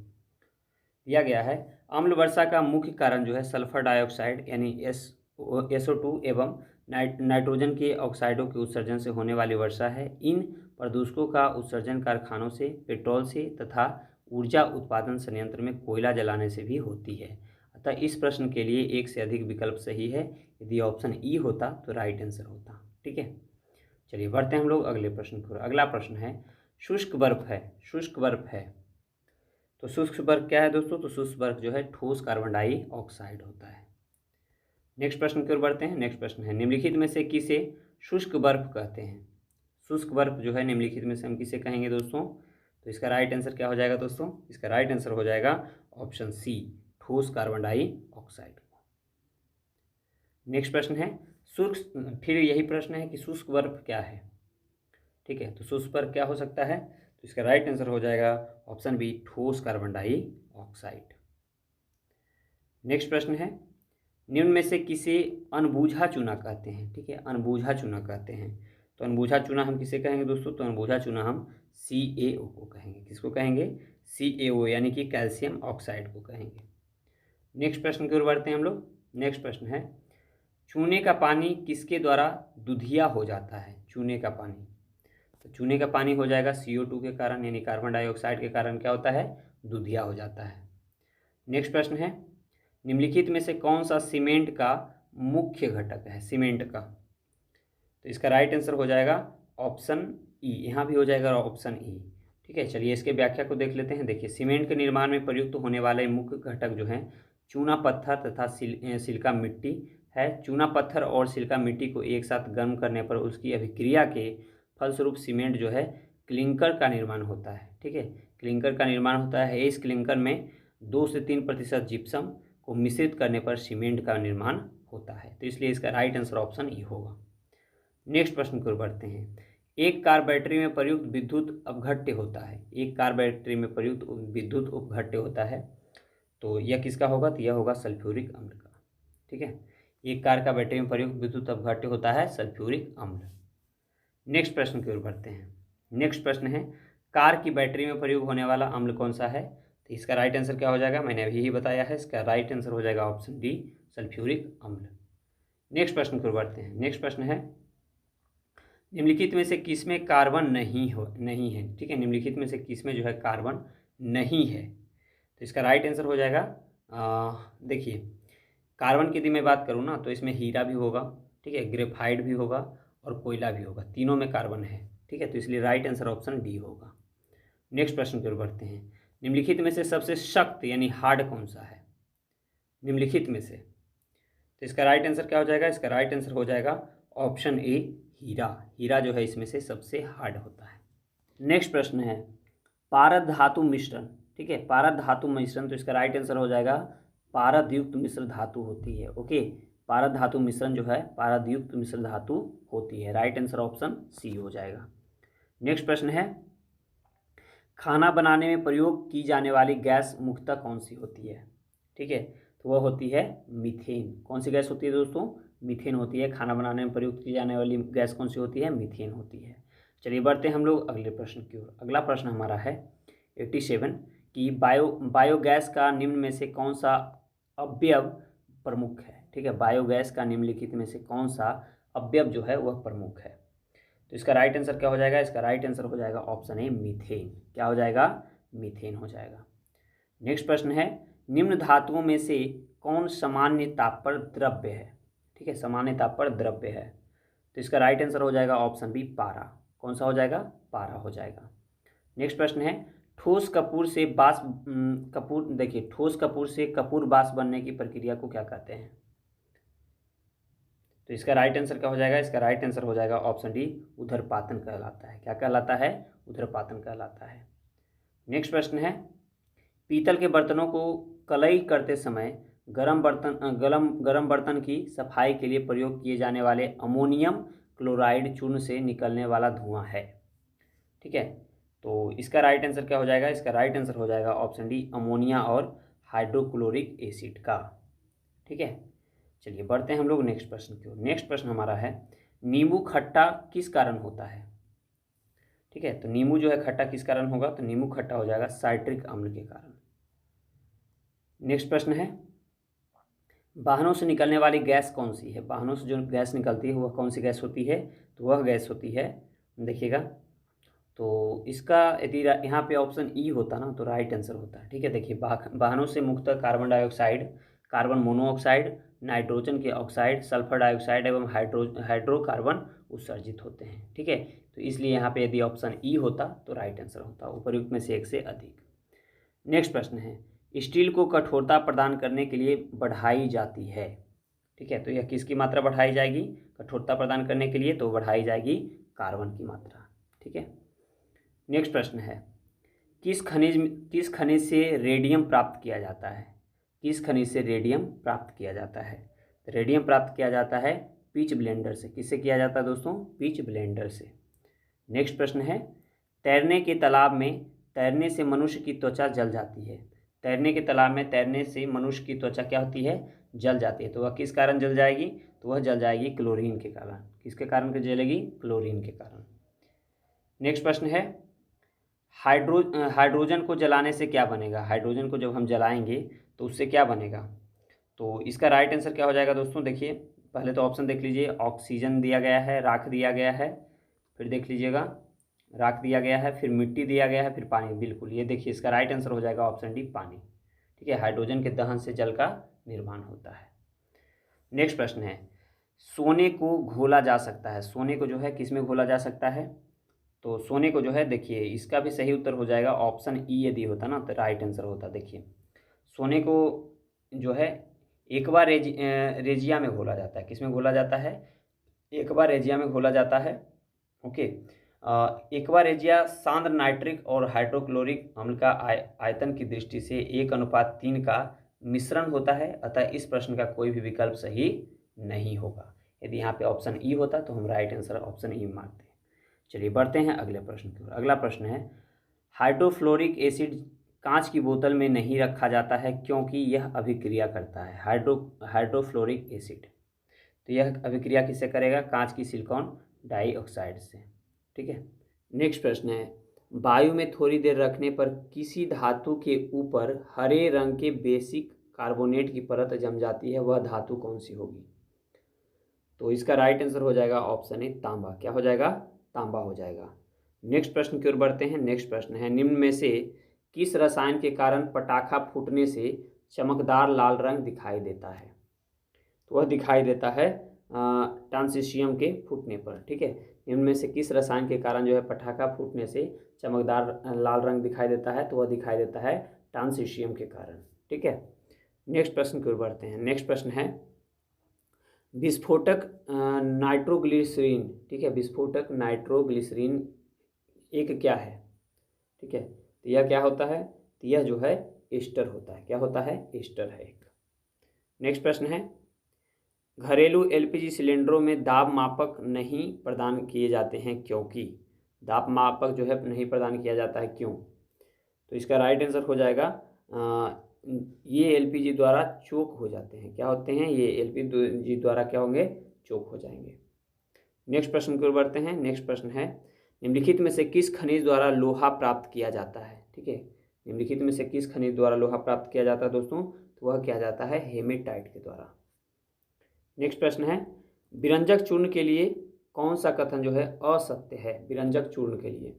Speaker 1: दिया गया है, अम्ल वर्षा का मुख्य कारण जो है सल्फर डाइऑक्साइड यानी SO2 एवं नाइट्रोजन के ऑक्साइडों के उत्सर्जन से होने वाली वर्षा है। इन प्रदूषकों का उत्सर्जन कारखानों से, पेट्रोल से तथा ऊर्जा उत्पादन संयंत्र में कोयला जलाने से भी होती है। अतः इस प्रश्न के लिए एक से अधिक विकल्प सही है। यदि ऑप्शन ई होता तो राइट आंसर होता। ठीक है, चलिए बढ़ते हैं हम लोग अगले प्रश्न की ओर। अगला प्रश्न है, शुष्क बर्फ है, शुष्क बर्फ है, तो शुष्क बर्फ क्या है दोस्तों, तो शुष्क बर्फ जो है ठोस कार्बन डाइऑक्साइड होता है। नेक्स्ट प्रश्न की ओर बढ़ते हैं। नेक्स्ट प्रश्न है, निम्नलिखित में से किसे शुष्क बर्फ कहते हैं। शुष्क बर्फ जो है निम्नलिखित में से हम किसे कहेंगे दोस्तों, तो इसका राइट आंसर क्या हो जाएगा दोस्तों, इसका राइट आंसर हो जाएगा ऑप्शन सी, ठोस कार्बन डाइऑक्साइड को। नेक्स्ट प्रश्न है, शुष्क, फिर यही प्रश्न है कि शुष्क बर्फ क्या है। ठीक है, तो शुष्क बर्फ क्या हो सकता है, तो इसका राइट आंसर हो जाएगा ऑप्शन बी, ठोस कार्बन डाइऑक्साइड। नेक्स्ट प्रश्न है, निम्न में से किसे अनबूझा चूना कहते हैं। ठीक है, अनबूझा चूना कहते हैं, तो अनबूझा चूना हम किसे कहेंगे दोस्तों, तो अनबूझा चूना हम CaO को कहेंगे। किसको कहेंगे, CaO यानी कि कैल्शियम ऑक्साइड को कहेंगे। नेक्स्ट प्रश्न की ओर बढ़ते हैं हम लोग। नेक्स्ट प्रश्न है, चूने का पानी किसके द्वारा दुधिया हो जाता है। चूने का पानी, तो चूने का पानी हो जाएगा CO2 के कारण, यानी कार्बन डाइऑक्साइड के कारण क्या होता है, दुधिया हो जाता है। नेक्स्ट प्रश्न है, निम्नलिखित में से कौन सा सीमेंट का मुख्य घटक है, सीमेंट का, तो इसका राइट आंसर हो जाएगा ऑप्शन ई, यहाँ भी हो जाएगा ऑप्शन ई। ठीक है, चलिए इसके व्याख्या को देख लेते हैं। देखिए सीमेंट के निर्माण में प्रयुक्त होने वाले मुख्य घटक जो हैं चूना पत्थर तथा सिलिका मिट्टी है। चूना पत्थर और सिलिका मिट्टी को एक साथ गर्म करने पर उसकी अभिक्रिया के फलस्वरूप सीमेंट जो है क्लिंकर का निर्माण होता है। ठीक है, क्लिंकर का निर्माण होता है। इस क्लिंकर में 2 से 3% जिप्सम को मिश्रित करने पर सीमेंट का निर्माण होता है, तो इसलिए इसका राइट आंसर ऑप्शन ई होगा। नेक्स्ट प्रश्न की ओर बढ़ते हैं, एक कार बैटरी में प्रयुक्त विद्युत अपघट्य होता है। एक कार बैटरी में प्रयुक्त विद्युत अपघट्य होता है, तो यह किसका होगा, तो यह होगा सल्फ्यूरिक अम्ल का। ठीक है, एक कार का बैटरी में प्रयुक्त विद्युत अपघट्य होता है सल्फ्यूरिक अम्ल। नेक्स्ट प्रश्न की ओर बढ़ते हैं। नेक्स्ट प्रश्न है, कार की बैटरी में प्रयोग होने वाला अम्ल कौन सा है, तो इसका राइट आंसर क्या हो जाएगा, मैंने अभी ही बताया है, इसका राइट आंसर हो जाएगा ऑप्शन डी, सल्फ्यूरिक अम्ल। नेक्स्ट प्रश्न की ओर बढ़ते हैं। नेक्स्ट प्रश्न है, निम्नलिखित में से किसमें कार्बन नहीं है। ठीक है, निम्नलिखित में से किसमें जो है कार्बन नहीं है, तो इसका राइट आंसर हो जाएगा, देखिए कार्बन की यदि मैं बात करूँ ना, तो इसमें हीरा भी होगा, ठीक है, ग्रेफाइट भी होगा और कोयला भी होगा, तीनों में कार्बन है। ठीक है, तो इसलिए राइट आंसर ऑप्शन डी होगा। नेक्स्ट प्रश्न की ओर बढ़ते हैं, निम्नलिखित में से सबसे सख्त यानी हार्ड कौन सा है, निम्नलिखित में से, तो इसका राइट आंसर क्या हो जाएगा, इसका राइट आंसर हो जाएगा ऑप्शन ए, हीरा। हीरा जो है इसमें से सबसे हार्ड होता है। नेक्स्ट प्रश्न है, पारद धातु मिश्रण। ठीक है, पारद धातु मिश्रण, तो इसका राइट आंसर हो जाएगा पारद युक्त मिश्र धातु होती है। ओके, पारद धातु मिश्रण जो है पारद युक्त मिश्र धातु होती है। राइट आंसर ऑप्शन सी हो जाएगा। नेक्स्ट प्रश्न है, खाना बनाने में प्रयोग की जाने वाली गैस मुख्यतः कौन सी होती है। ठीक है, तो वह होती है मीथेन। कौन सी गैस होती है दोस्तों, मीथेन होती है। खाना बनाने में प्रयुक्त की जाने वाली गैस कौन सी होती है? मीथेन होती है। चलिए बढ़ते हैं हम लोग अगले प्रश्न की ओर। अगला प्रश्न हमारा है 87 कि बायोगैस का निम्न में से कौन सा अवयव प्रमुख है? ठीक है, बायोगैस का निम्नलिखित में से कौन सा अवयव जो है वह प्रमुख है? तो इसका राइट आंसर क्या हो जाएगा? इसका राइट आंसर हो जाएगा ऑप्शन ए मीथेन। क्या हो जाएगा? मीथेन हो जाएगा। नेक्स्ट प्रश्न है निम्न धातुओं में से कौन सामान्य ताप पर द्रव्य है? ठीक है, सामान्य ताप पर द्रव्य है। तो इसका राइट आंसर हो जाएगा ऑप्शन बी पारा। कौन सा हो जाएगा? पारा हो जाएगा। नेक्स्ट प्रश्न है ठोस कपूर से कपूर देखिए, ठोस कपूर से कपूर बाष्प बनने की प्रक्रिया को क्या कहते हैं? तो इसका राइट आंसर क्या हो जाएगा? इसका राइट आंसर हो जाएगा ऑप्शन डी उदरपातन कहलाता है। क्या कहलाता है? उदरपातन कहलाता है। नेक्स्ट प्रश्न है पीतल के बर्तनों को कलई करते समय गरम बर्तन की सफाई के लिए प्रयोग किए जाने वाले अमोनियम क्लोराइड चूर्ण से निकलने वाला धुआं है। ठीक है, तो इसका राइट आंसर क्या हो जाएगा? इसका राइट आंसर हो जाएगा ऑप्शन डी अमोनिया और हाइड्रोक्लोरिक एसिड का। ठीक है, चलिए बढ़ते हैं हम लोग नेक्स्ट प्रश्न की ओर। नेक्स्ट प्रश्न हमारा है नींबू खट्टा किस कारण होता है? ठीक है, तो नींबू जो है खट्टा किस कारण होगा? तो नींबू खट्टा हो जाएगा साइट्रिक अम्ल के कारण। नेक्स्ट प्रश्न है वाहनों से निकलने वाली गैस कौन सी है? वाहनों से जो गैस निकलती है वह कौन सी गैस होती है? तो वह गैस होती है, देखिएगा, तो इसका यदि यहाँ पे ऑप्शन ई होता ना तो राइट आंसर होता है। ठीक है, देखिए वाहनों से मुख्यतः carbon dioxide, carbon monoxide, nitrogen के ऑक्साइड, सल्फर डाइऑक्साइड एवं हाइड्रोकार्बन उत्सर्जित होते हैं। ठीक है, तो इसलिए यहाँ पे यदि ऑप्शन ई होता तो राइट आंसर होता, उपर्युक्त में से एक से अधिक। नेक्स्ट प्रश्न है स्टील को कठोरता प्रदान करने के लिए बढ़ाई जाती है। ठीक है, तो यह किसकी मात्रा बढ़ाई जाएगी कठोरता प्रदान करने के लिए? तो बढ़ाई जाएगी कार्बन की मात्रा। ठीक है, नेक्स्ट प्रश्न है किस खनिज से रेडियम प्राप्त किया जाता है? किस खनिज से रेडियम प्राप्त किया जाता है? रेडियम प्राप्त किया जाता है पिच ब्लेंडर से। किससे किया जाता है दोस्तों? पिच ब्लेंडर से। नेक्स्ट प्रश्न है तैरने के तालाब में तैरने से मनुष्य की त्वचा जल जाती है। तैरने के तालाब में तैरने से मनुष्य की त्वचा क्या होती है? जल जाती है। तो वह किस कारण जल जाएगी? तो वह जल जाएगी क्लोरीन के कारण। किसके कारण जलेगी? क्लोरीन के कारण। नेक्स्ट प्रश्न है हाइड्रोजन को जलाने से क्या बनेगा? हाइड्रोजन को जब हम जलाएंगे तो उससे क्या बनेगा? तो इसका राइट आंसर क्या हो जाएगा दोस्तों? देखिए पहले तो ऑप्शन देख लीजिए, ऑक्सीजन दिया गया है, राख दिया गया है, फिर देख लीजिएगा राख दिया गया है, फिर मिट्टी दिया गया है, फिर पानी। बिल्कुल, ये देखिए इसका राइट आंसर हो जाएगा ऑप्शन डी पानी। ठीक है, हाइड्रोजन के दहन से जल का निर्माण होता है। नेक्स्ट प्रश्न है सोने को घोला जा सकता है। सोने को जो है किस में घोला जा सकता है? तो सोने को जो है देखिए इसका भी सही उत्तर हो जाएगा ऑप्शन ई। यदि होता ना तो राइट आंसर होता। देखिए सोने को जो है एक्वा रेजिया में घोला जाता है। किस में घोला जाता है? एक्वा रेजिया में घोला जाता है। ओके, एक्वा रेजिया सांद्र नाइट्रिक और हाइड्रोक्लोरिक अम्ल का आयतन की दृष्टि से 1:3 का मिश्रण होता है, अतः इस प्रश्न का कोई भी विकल्प सही नहीं होगा। यदि यहाँ पे ऑप्शन ई होता तो हम राइट आंसर ऑप्शन ई मारते हैं। चलिए बढ़ते हैं अगले प्रश्न की ओर। अगला प्रश्न है हाइड्रोफ्लोरिक एसिड कांच की बोतल में नहीं रखा जाता है क्योंकि यह अभिक्रिया करता है। हाइड्रोफ्लोरिक एसिड, तो यह अभिक्रिया किससे करेगा? कांच की सिलिकॉन डाइऑक्साइड से। ठीक है, नेक्स्ट प्रश्न है वायु में थोड़ी देर रखने पर किसी धातु के ऊपर हरे रंग के बेसिक कार्बोनेट की परत जम जाती है, वह धातु कौन सी होगी? तो इसका राइट आंसर हो जाएगा ऑप्शन ए तांबा। क्या हो जाएगा? तांबा हो जाएगा। नेक्स्ट प्रश्न की ओर बढ़ते हैं। नेक्स्ट प्रश्न है निम्न में से किस रसायन के कारण पटाखा फूटने से चमकदार लाल रंग दिखाई देता है? तो वह दिखाई देता है ट्रांसिशियम के फूटने पर। ठीक है, निम्न में से किस रसायन के कारण जो है पटाखा फूटने से चमकदार लाल रंग दिखाई देता है? तो वह दिखाई देता है ट्रांसिशियम के कारण। ठीक है, नेक्स्ट प्रश्न की ओर बढ़ते हैं। नेक्स्ट प्रश्न है विस्फोटक नाइट्रोग्लिसरीन। ठीक है, विस्फोटक नाइट्रोग्लिसरीन एक क्या है? ठीक है, तो यह क्या होता है? तो यह जो है एस्टर होता है। क्या होता है? एस्टर है एक। नेक्स्ट प्रश्न है घरेलू एलपीजी सिलेंडरों में दाब मापक नहीं प्रदान किए जाते हैं क्योंकि? दाब मापक जो है नहीं प्रदान किया जाता है क्यों? तो इसका राइट आंसर हो जाएगा ये एलपीजी द्वारा चोक हो जाते हैं। क्या होते हैं? ये एलपीजी द्वारा क्या होंगे? चोक हो जाएंगे। नेक्स्ट प्रश्न की ओर बढ़ते हैं। नेक्स्ट प्रश्न है, निम्नलिखित में से किस खनिज द्वारा लोहा प्राप्त किया जाता है? ठीक है, निम्नलिखित में से किस खनिज द्वारा लोहा प्राप्त किया जाता है दोस्तों? तो वह किया जाता है हेमेटाइट के द्वारा। नेक्स्ट प्रश्न है, विरंजक चूर्ण के लिए कौन सा कथन जो है असत्य है? विरंजक चूर्ण के लिए,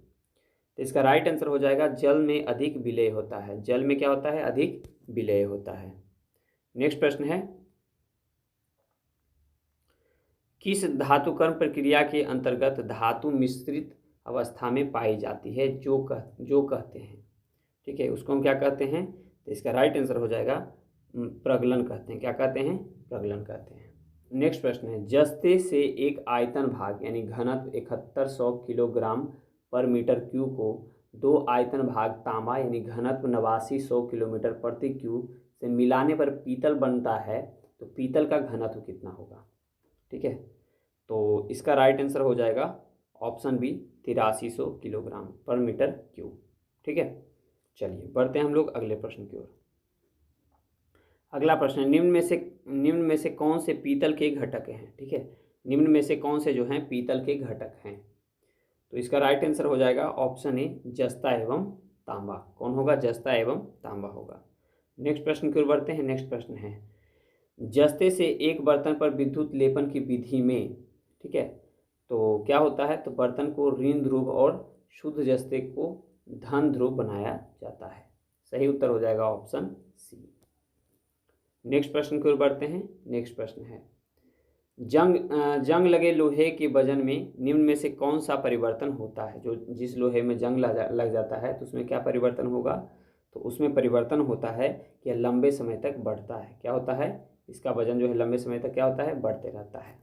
Speaker 1: तो इसका राइट आंसर हो जाएगा जल में अधिक विलेय होता है। जल में क्या होता है? अधिक विलेय होता है। नेक्स्ट प्रश्न है, किस धातुकर्म प्रक्रिया के अंतर्गत धातु मिश्रित अवस्था में पाई जाती है? जो कहते हैं, ठीक है, उसको हम क्या कहते हैं? तो इसका राइट आंसर हो जाएगा प्रगलन कहते हैं। क्या कहते हैं? प्रगलन कहते हैं। नेक्स्ट प्रश्न है, जस्ते से एक आयतन भाग यानी घनत्व 7100 किलोग्राम पर मीटर क्यूब को दो आयतन भाग तांबा यानी घनत्व 8900 किलोमीटर प्रति क्यूब से मिलाने पर पीतल बनता है, तो पीतल का घनत्व कितना होगा? ठीक है, तो इसका राइट आंसर हो जाएगा ऑप्शन बी 8300 किलोग्राम पर मीटर क्यूब। ठीक है, चलिए बढ़ते हैं हम लोग अगले प्रश्न की ओर। अगला प्रश्न है, निम्न में से कौन से पीतल के घटक हैं? ठीक है, निम्न में से कौन से जो हैं पीतल के घटक हैं? तो इसका राइट आंसर हो जाएगा ऑप्शन ए जस्ता एवं तांबा। कौन होगा? जस्ता एवं तांबा होगा। नेक्स्ट प्रश्न की ओर बढ़ते हैं। नेक्स्ट प्रश्न है, जस्ते से एक बर्तन पर विद्युत लेपन की विधि में, ठीक है, तो क्या होता है? तो बर्तन को ऋण ध्रुव और शुद्ध जस्ते को धन ध्रुव बनाया जाता है। सही उत्तर हो जाएगा ऑप्शन सी। नेक्स्ट प्रश्न की ओर बढ़ते हैं। नेक्स्ट प्रश्न है, जंग लगे लोहे के वजन में निम्न में से कौन सा परिवर्तन होता है? जो जिस लोहे में जंग लग जाता है तो उसमें क्या परिवर्तन होगा? तो उसमें परिवर्तन होता है कि यह लंबे समय तक बढ़ता है। क्या होता है? इसका वजन जो है लंबे समय तक क्या होता है? बढ़ते रहता है।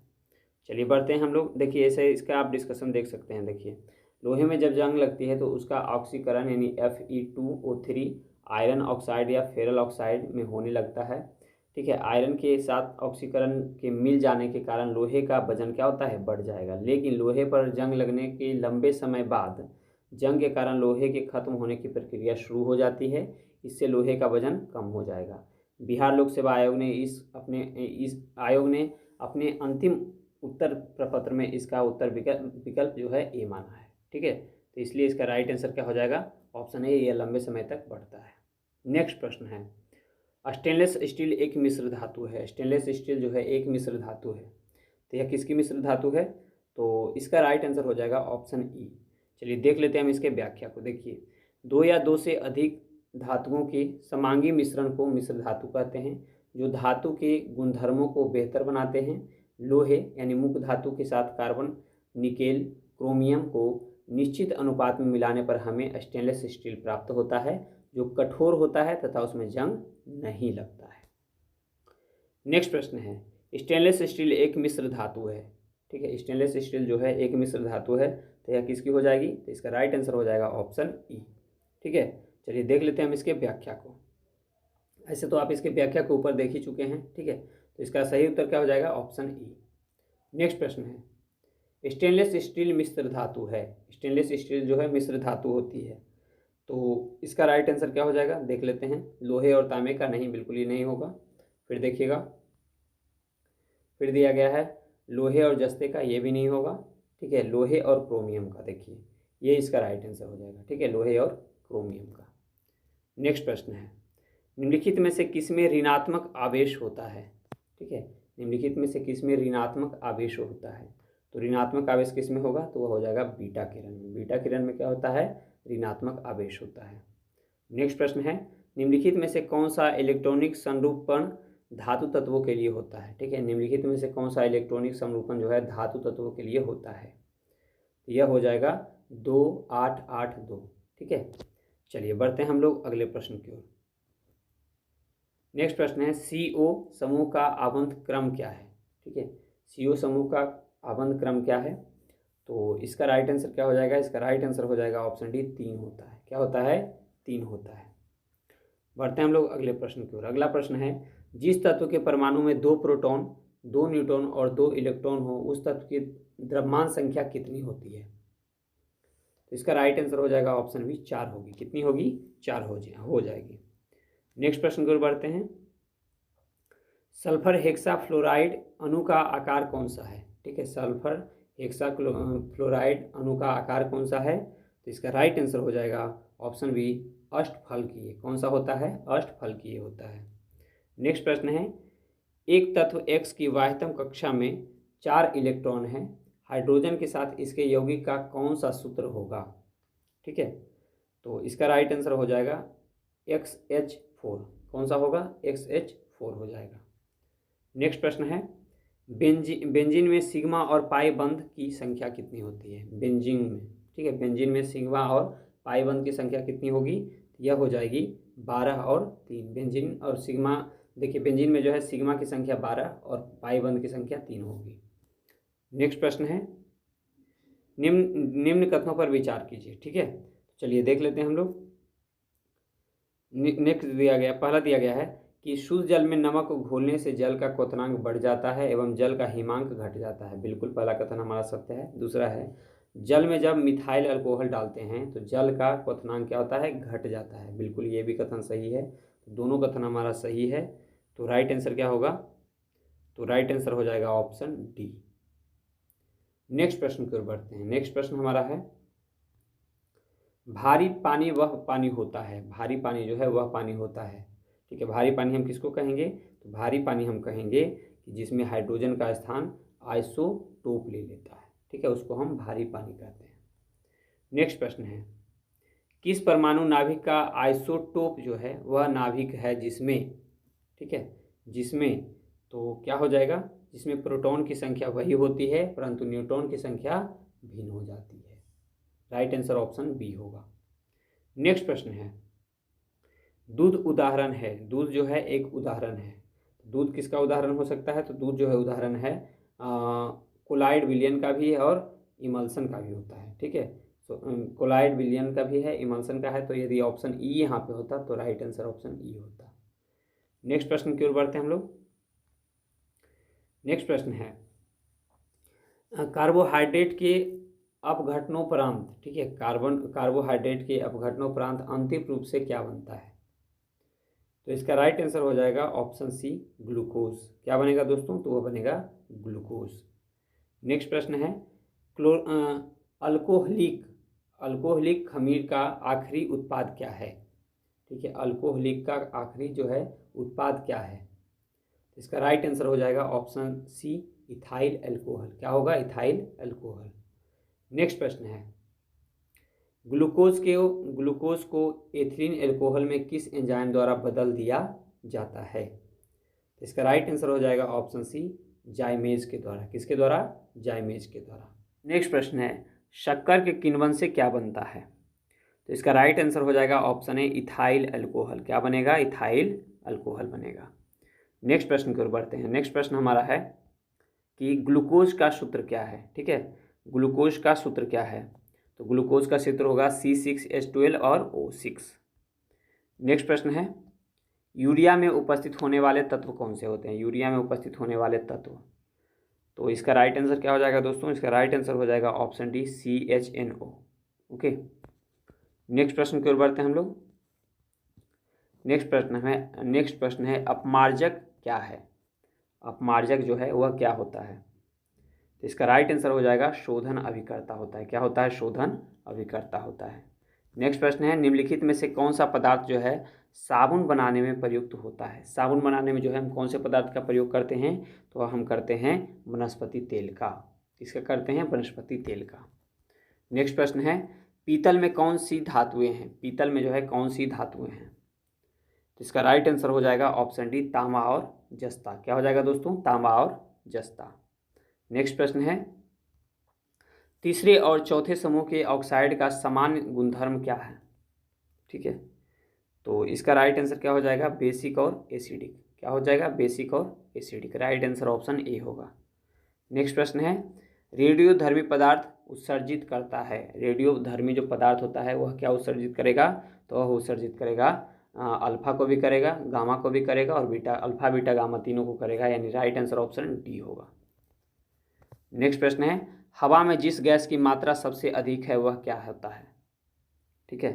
Speaker 1: चलिए बढ़ते हैं हम लोग। देखिए ऐसे इसका आप डिस्कशन देख सकते हैं। देखिए लोहे में जब जंग लगती है तो उसका ऑक्सीकरण यानी Fe2O3 आयरन ऑक्साइड या फेरल ऑक्साइड में होने लगता है। ठीक है, आयरन के साथ ऑक्सीकरण के मिल जाने के कारण लोहे का वजन क्या होता है? बढ़ जाएगा। लेकिन लोहे पर जंग लगने के लंबे समय बाद जंग के कारण लोहे के खत्म होने की प्रक्रिया शुरू हो जाती है। इससे लोहे का वजन कम हो जाएगा। बिहार लोक सेवा आयोग ने इस आयोग ने अपने अंतिम उत्तर प्रपत्र में इसका उत्तर विकल्प जो है ए माना है। ठीक है, तो इसलिए इसका राइट आंसर क्या हो जाएगा? ऑप्शन ए, यह लंबे समय तक बढ़ता है। नेक्स्ट प्रश्न है, स्टेनलेस स्टील एक मिश्र धातु है। स्टेनलेस स्टील जो है एक मिश्र धातु है, तो यह किसकी मिश्र धातु है? तो इसका राइट आंसर हो जाएगा ऑप्शन ई। चलिए देख लेते हैं हम इसके व्याख्या को। देखिए, दो या दो से अधिक धातुओं के समांगी मिश्रण को मिश्र धातु कहते हैं, जो धातु के गुणधर्मों को बेहतर बनाते हैं। लोहे यानी मुख्य धातु के साथ कार्बन, निकेल, क्रोमियम को निश्चित अनुपात में मिलाने पर हमें स्टेनलेस स्टील प्राप्त होता है, जो कठोर होता है तथा उसमें जंग नहीं लगता है। नेक्स्ट प्रश्न है, स्टेनलेस स्टील एक मिश्र धातु है। ठीक है, स्टेनलेस स्टील जो है एक मिश्र धातु है, तो यह किसकी हो जाएगी? तो इसका राइट आंसर हो जाएगा ऑप्शन ई। ठीक है, चलिए देख लेते हैं हम इसके व्याख्या को। ऐसे तो आप इसके व्याख्या के ऊपर देख ही चुके हैं। ठीक है, तो इसका सही उत्तर क्या हो जाएगा? Option E. नेक्स्ट प्रश्न है, स्टेनलेस स्टील मिश्र धातु है। स्टेनलेस स्टील जो है मिश्र धातु होती है, तो इसका राइट आंसर क्या हो जाएगा? देख लेते हैं। लोहे और तांबे का नहीं, बिल्कुल ही नहीं होगा। फिर देखिएगा, फिर दिया गया है लोहे और जस्ते का, ये भी नहीं होगा। ठीक है, लोहे और क्रोमियम का, देखिए ये इसका राइट आंसर हो जाएगा। ठीक है, लोहे और क्रोमियम का। नेक्स्ट प्रश्न है, निम्नलिखित में से किसमें ऋणात्मक आवेश होता है? ठीक है, निम्नलिखित में से किसमें ऋणात्मक आवेश होता है? तो ऋणात्मक आवेश किसमें होगा? तो वह हो जाएगा बीटा किरण में। बीटा किरण में क्या होता है? ऋणात्मक आवेश होता है। नेक्स्ट प्रश्न है, निम्नलिखित में से कौन सा इलेक्ट्रॉनिक संरूपण धातु तत्वों के लिए होता है? ठीक है, निम्नलिखित में से कौन सा इलेक्ट्रॉनिक संरूपण जो है धातु तत्वों के लिए होता है? तो यह हो जाएगा 2882। ठीक है, चलिए बढ़ते हैं हम लोग अगले प्रश्न की ओर। नेक्स्ट प्रश्न है, CO समूह का आबंध क्रम क्या है? ठीक है, CO समूह का आबंध क्रम क्या है? तो इसका राइट आंसर क्या हो जाएगा? इसका राइट आंसर हो जाएगा ऑप्शन डी 3 होता है। क्या होता है? 3 होता है। बढ़ते हैं हम लोग अगले प्रश्न की ओर। अगला प्रश्न है, जिस तत्व के परमाणु में 2 प्रोटॉन, 2 न्यूट्रॉन और 2 इलेक्ट्रॉन हो, उस तत्व की द्रव्यमान संख्या कितनी होती है? तो इसका राइट आंसर हो जाएगा ऑप्शन बी 4 होगी। कितनी होगी? 4 हो जाएगी। नेक्स्ट प्रश्न की ओर बढ़ते हैं। सल्फर हेक्साफ्लोराइड अणु का आकार कौन सा है? ठीक है, सल्फर हेक्साफ्लोराइड अणु का आकार कौन सा है? तो इसका राइट आंसर हो जाएगा ऑप्शन बी, अष्टफलकीय। कौन सा होता है? अष्टफलकीय होता है। नेक्स्ट प्रश्न है, एक तत्व X की वाह्यतम कक्षा में 4 इलेक्ट्रॉन हैं, हाइड्रोजन के साथ इसके यौगिक का कौन सा सूत्र होगा? ठीक है, तो इसका राइट आंसर हो जाएगा XH4। कौन सा होगा? XH4 हो जाएगा। नेक्स्ट प्रश्न है, बेंजीन में सिग्मा और पाई बंध की संख्या कितनी होती है? बेंजीन में, ठीक है, बेंजीन में सिग्मा और पाई बंध की संख्या कितनी होगी? यह हो जाएगी 12 और 3। बेंजीन और सिग्मा, देखिए बेंजीन में जो है सिग्मा की संख्या 12 और पाई बंध की संख्या 3 होगी। नेक्स्ट प्रश्न है, निम्न कथनों पर विचार कीजिए। ठीक है, चलिए देख लेते हैं हम लोग। नेक्स्ट दिया गया, पहला दिया गया है कि शुद्ध जल में नमक को घोलने से जल का क्वथनांक बढ़ जाता है एवं जल का हिमांक घट जाता है। बिल्कुल पहला कथन हमारा सत्य है। दूसरा है, जल में जब मिथाइल अल्कोहल डालते हैं तो जल का क्वथनांक क्या होता है? घट जाता है। बिल्कुल ये भी कथन सही है। तो दोनों कथन हमारा सही है। तो राइट आंसर क्या होगा? तो राइट आंसर हो जाएगा ऑप्शन डी। नेक्स्ट प्रश्न की ओर बढ़ते हैं। नेक्स्ट प्रश्न हमारा है, भारी पानी वह पानी होता है। भारी पानी जो है वह पानी होता है। ठीक है, भारी पानी हम किसको कहेंगे? तो भारी पानी हम कहेंगे कि जिसमें हाइड्रोजन का स्थान आइसोटोप ले लेता है। ठीक है, उसको हम भारी पानी कहते हैं। नेक्स्ट प्रश्न है, किस परमाणु नाभिक का आइसोटोप जो है वह नाभिक है जिसमें, ठीक है, जिसमें, तो क्या हो जाएगा? जिसमें प्रोटॉन की संख्या वही होती है परंतु न्यूट्रॉन की संख्या भिन्न हो जाती है। राइट आंसर ऑप्शन बी होगा। नेक्स्ट प्रश्न है, दूध उदाहरण है। दूध जो है एक उदाहरण है। दूध किसका उदाहरण हो सकता है? तो दूध जो है उदाहरण है कोलाइड विलियन का भी है और इमल्सन का भी होता है। ठीक है, तो कोलाइड विलियन का भी है, इमल्सन का है। तो यदि ऑप्शन ई यहाँ पे होता तो राइट आंसर ऑप्शन ई होता। नेक्स्ट प्रश्न की ओर बढ़ते हैं हम लोग। नेक्स्ट प्रश्न है, कार्बोहाइड्रेट के अपघटनोपरांत, ठीक है, कार्बोहाइड्रेट के अपघटनोपरांत अंतिम रूप से क्या बनता है? तो इसका राइट आंसर हो जाएगा ऑप्शन सी, ग्लूकोज। क्या बनेगा दोस्तों? तो वह बनेगा ग्लूकोज। नेक्स्ट प्रश्न है, अल्कोहलिक खमीर का आखिरी उत्पाद क्या है? ठीक है, अल्कोहलिक का आखिरी जो है उत्पाद क्या है? इसका राइट आंसर हो जाएगा ऑप्शन सी, इथाइल अल्कोहल। क्या होगा? Ethyl alcohol. नेक्स्ट प्रश्न है, ग्लूकोज को एथिलीन अल्कोहल में किस एंजाइम द्वारा बदल दिया जाता है? इसका राइट आंसर हो जाएगा ऑप्शन सी, जाइमेज के द्वारा। किसके द्वारा? जाइमेज के द्वारा। नेक्स्ट प्रश्न है, शक्कर के किण्वन से क्या बनता है? तो इसका राइट आंसर हो जाएगा ऑप्शन ए, इथाइल अल्कोहल। क्या बनेगा? इथाइल अल्कोहल बनेगा। नेक्स्ट प्रश्न की ओर बढ़ते हैं। नेक्स्ट प्रश्न हमारा है कि ग्लूकोज का सूत्र क्या है? ठीक है, ग्लूकोज का सूत्र क्या है? तो ग्लूकोज का सूत्र होगा C6H12 और O6। नेक्स्ट प्रश्न है, यूरिया में उपस्थित होने वाले तत्व कौन से होते हैं? यूरिया में उपस्थित होने वाले तत्व, तो इसका राइट आंसर क्या हो जाएगा दोस्तों? इसका राइट आंसर हो जाएगा option D, CHNO। Okay, next प्रश्न की ओर बढ़ते हैं हम लोग। नेक्स्ट प्रश्न है अपमार्जक क्या है? अपमार्जक जो है वह क्या होता है? तो इसका राइट आंसर हो जाएगा शोधन अभिकर्ता होता है। क्या होता है? शोधन अभिकर्ता होता है। नेक्स्ट प्रश्न है, निम्नलिखित में से कौन सा पदार्थ जो है साबुन बनाने में प्रयुक्त होता है? साबुन बनाने में जो है हम कौन से पदार्थ का प्रयोग करते हैं? तो हम करते हैं वनस्पति तेल का। किसका करते हैं? वनस्पति तेल का। नेक्स्ट प्रश्न है, पीतल में कौन सी धातुएं हैं? पीतल में जो है कौन सी धातुएं हैं? तो इसका राइट आंसर हो जाएगा ऑप्शन डी, तांबा और जस्ता। क्या हो जाएगा दोस्तों? तांबा और जस्ता। नेक्स्ट प्रश्न है, तीसरे और चौथे समूह के ऑक्साइड का सामान्य गुणधर्म क्या है? ठीक है, तो इसका राइट आंसर क्या हो जाएगा? बेसिक और एसिडिक। क्या हो जाएगा? बेसिक और acidic. Right answer option A होगा। नेक्स्ट प्रश्न है, रेडियोधर्मी पदार्थ उत्सर्जित करता है। रेडियोधर्मी जो पदार्थ होता है वह क्या उत्सर्जित करेगा? तो वह उत्सर्जित करेगा अल्फा को भी करेगा, गामा को भी करेगा और बीटा, अल्फा बीटा गामा तीनों को करेगा। यानी राइट आंसर ऑप्शन डी होगा। नेक्स्ट प्रश्न है, हवा में जिस गैस की मात्रा सबसे अधिक है वह क्या होता है? ठीक है,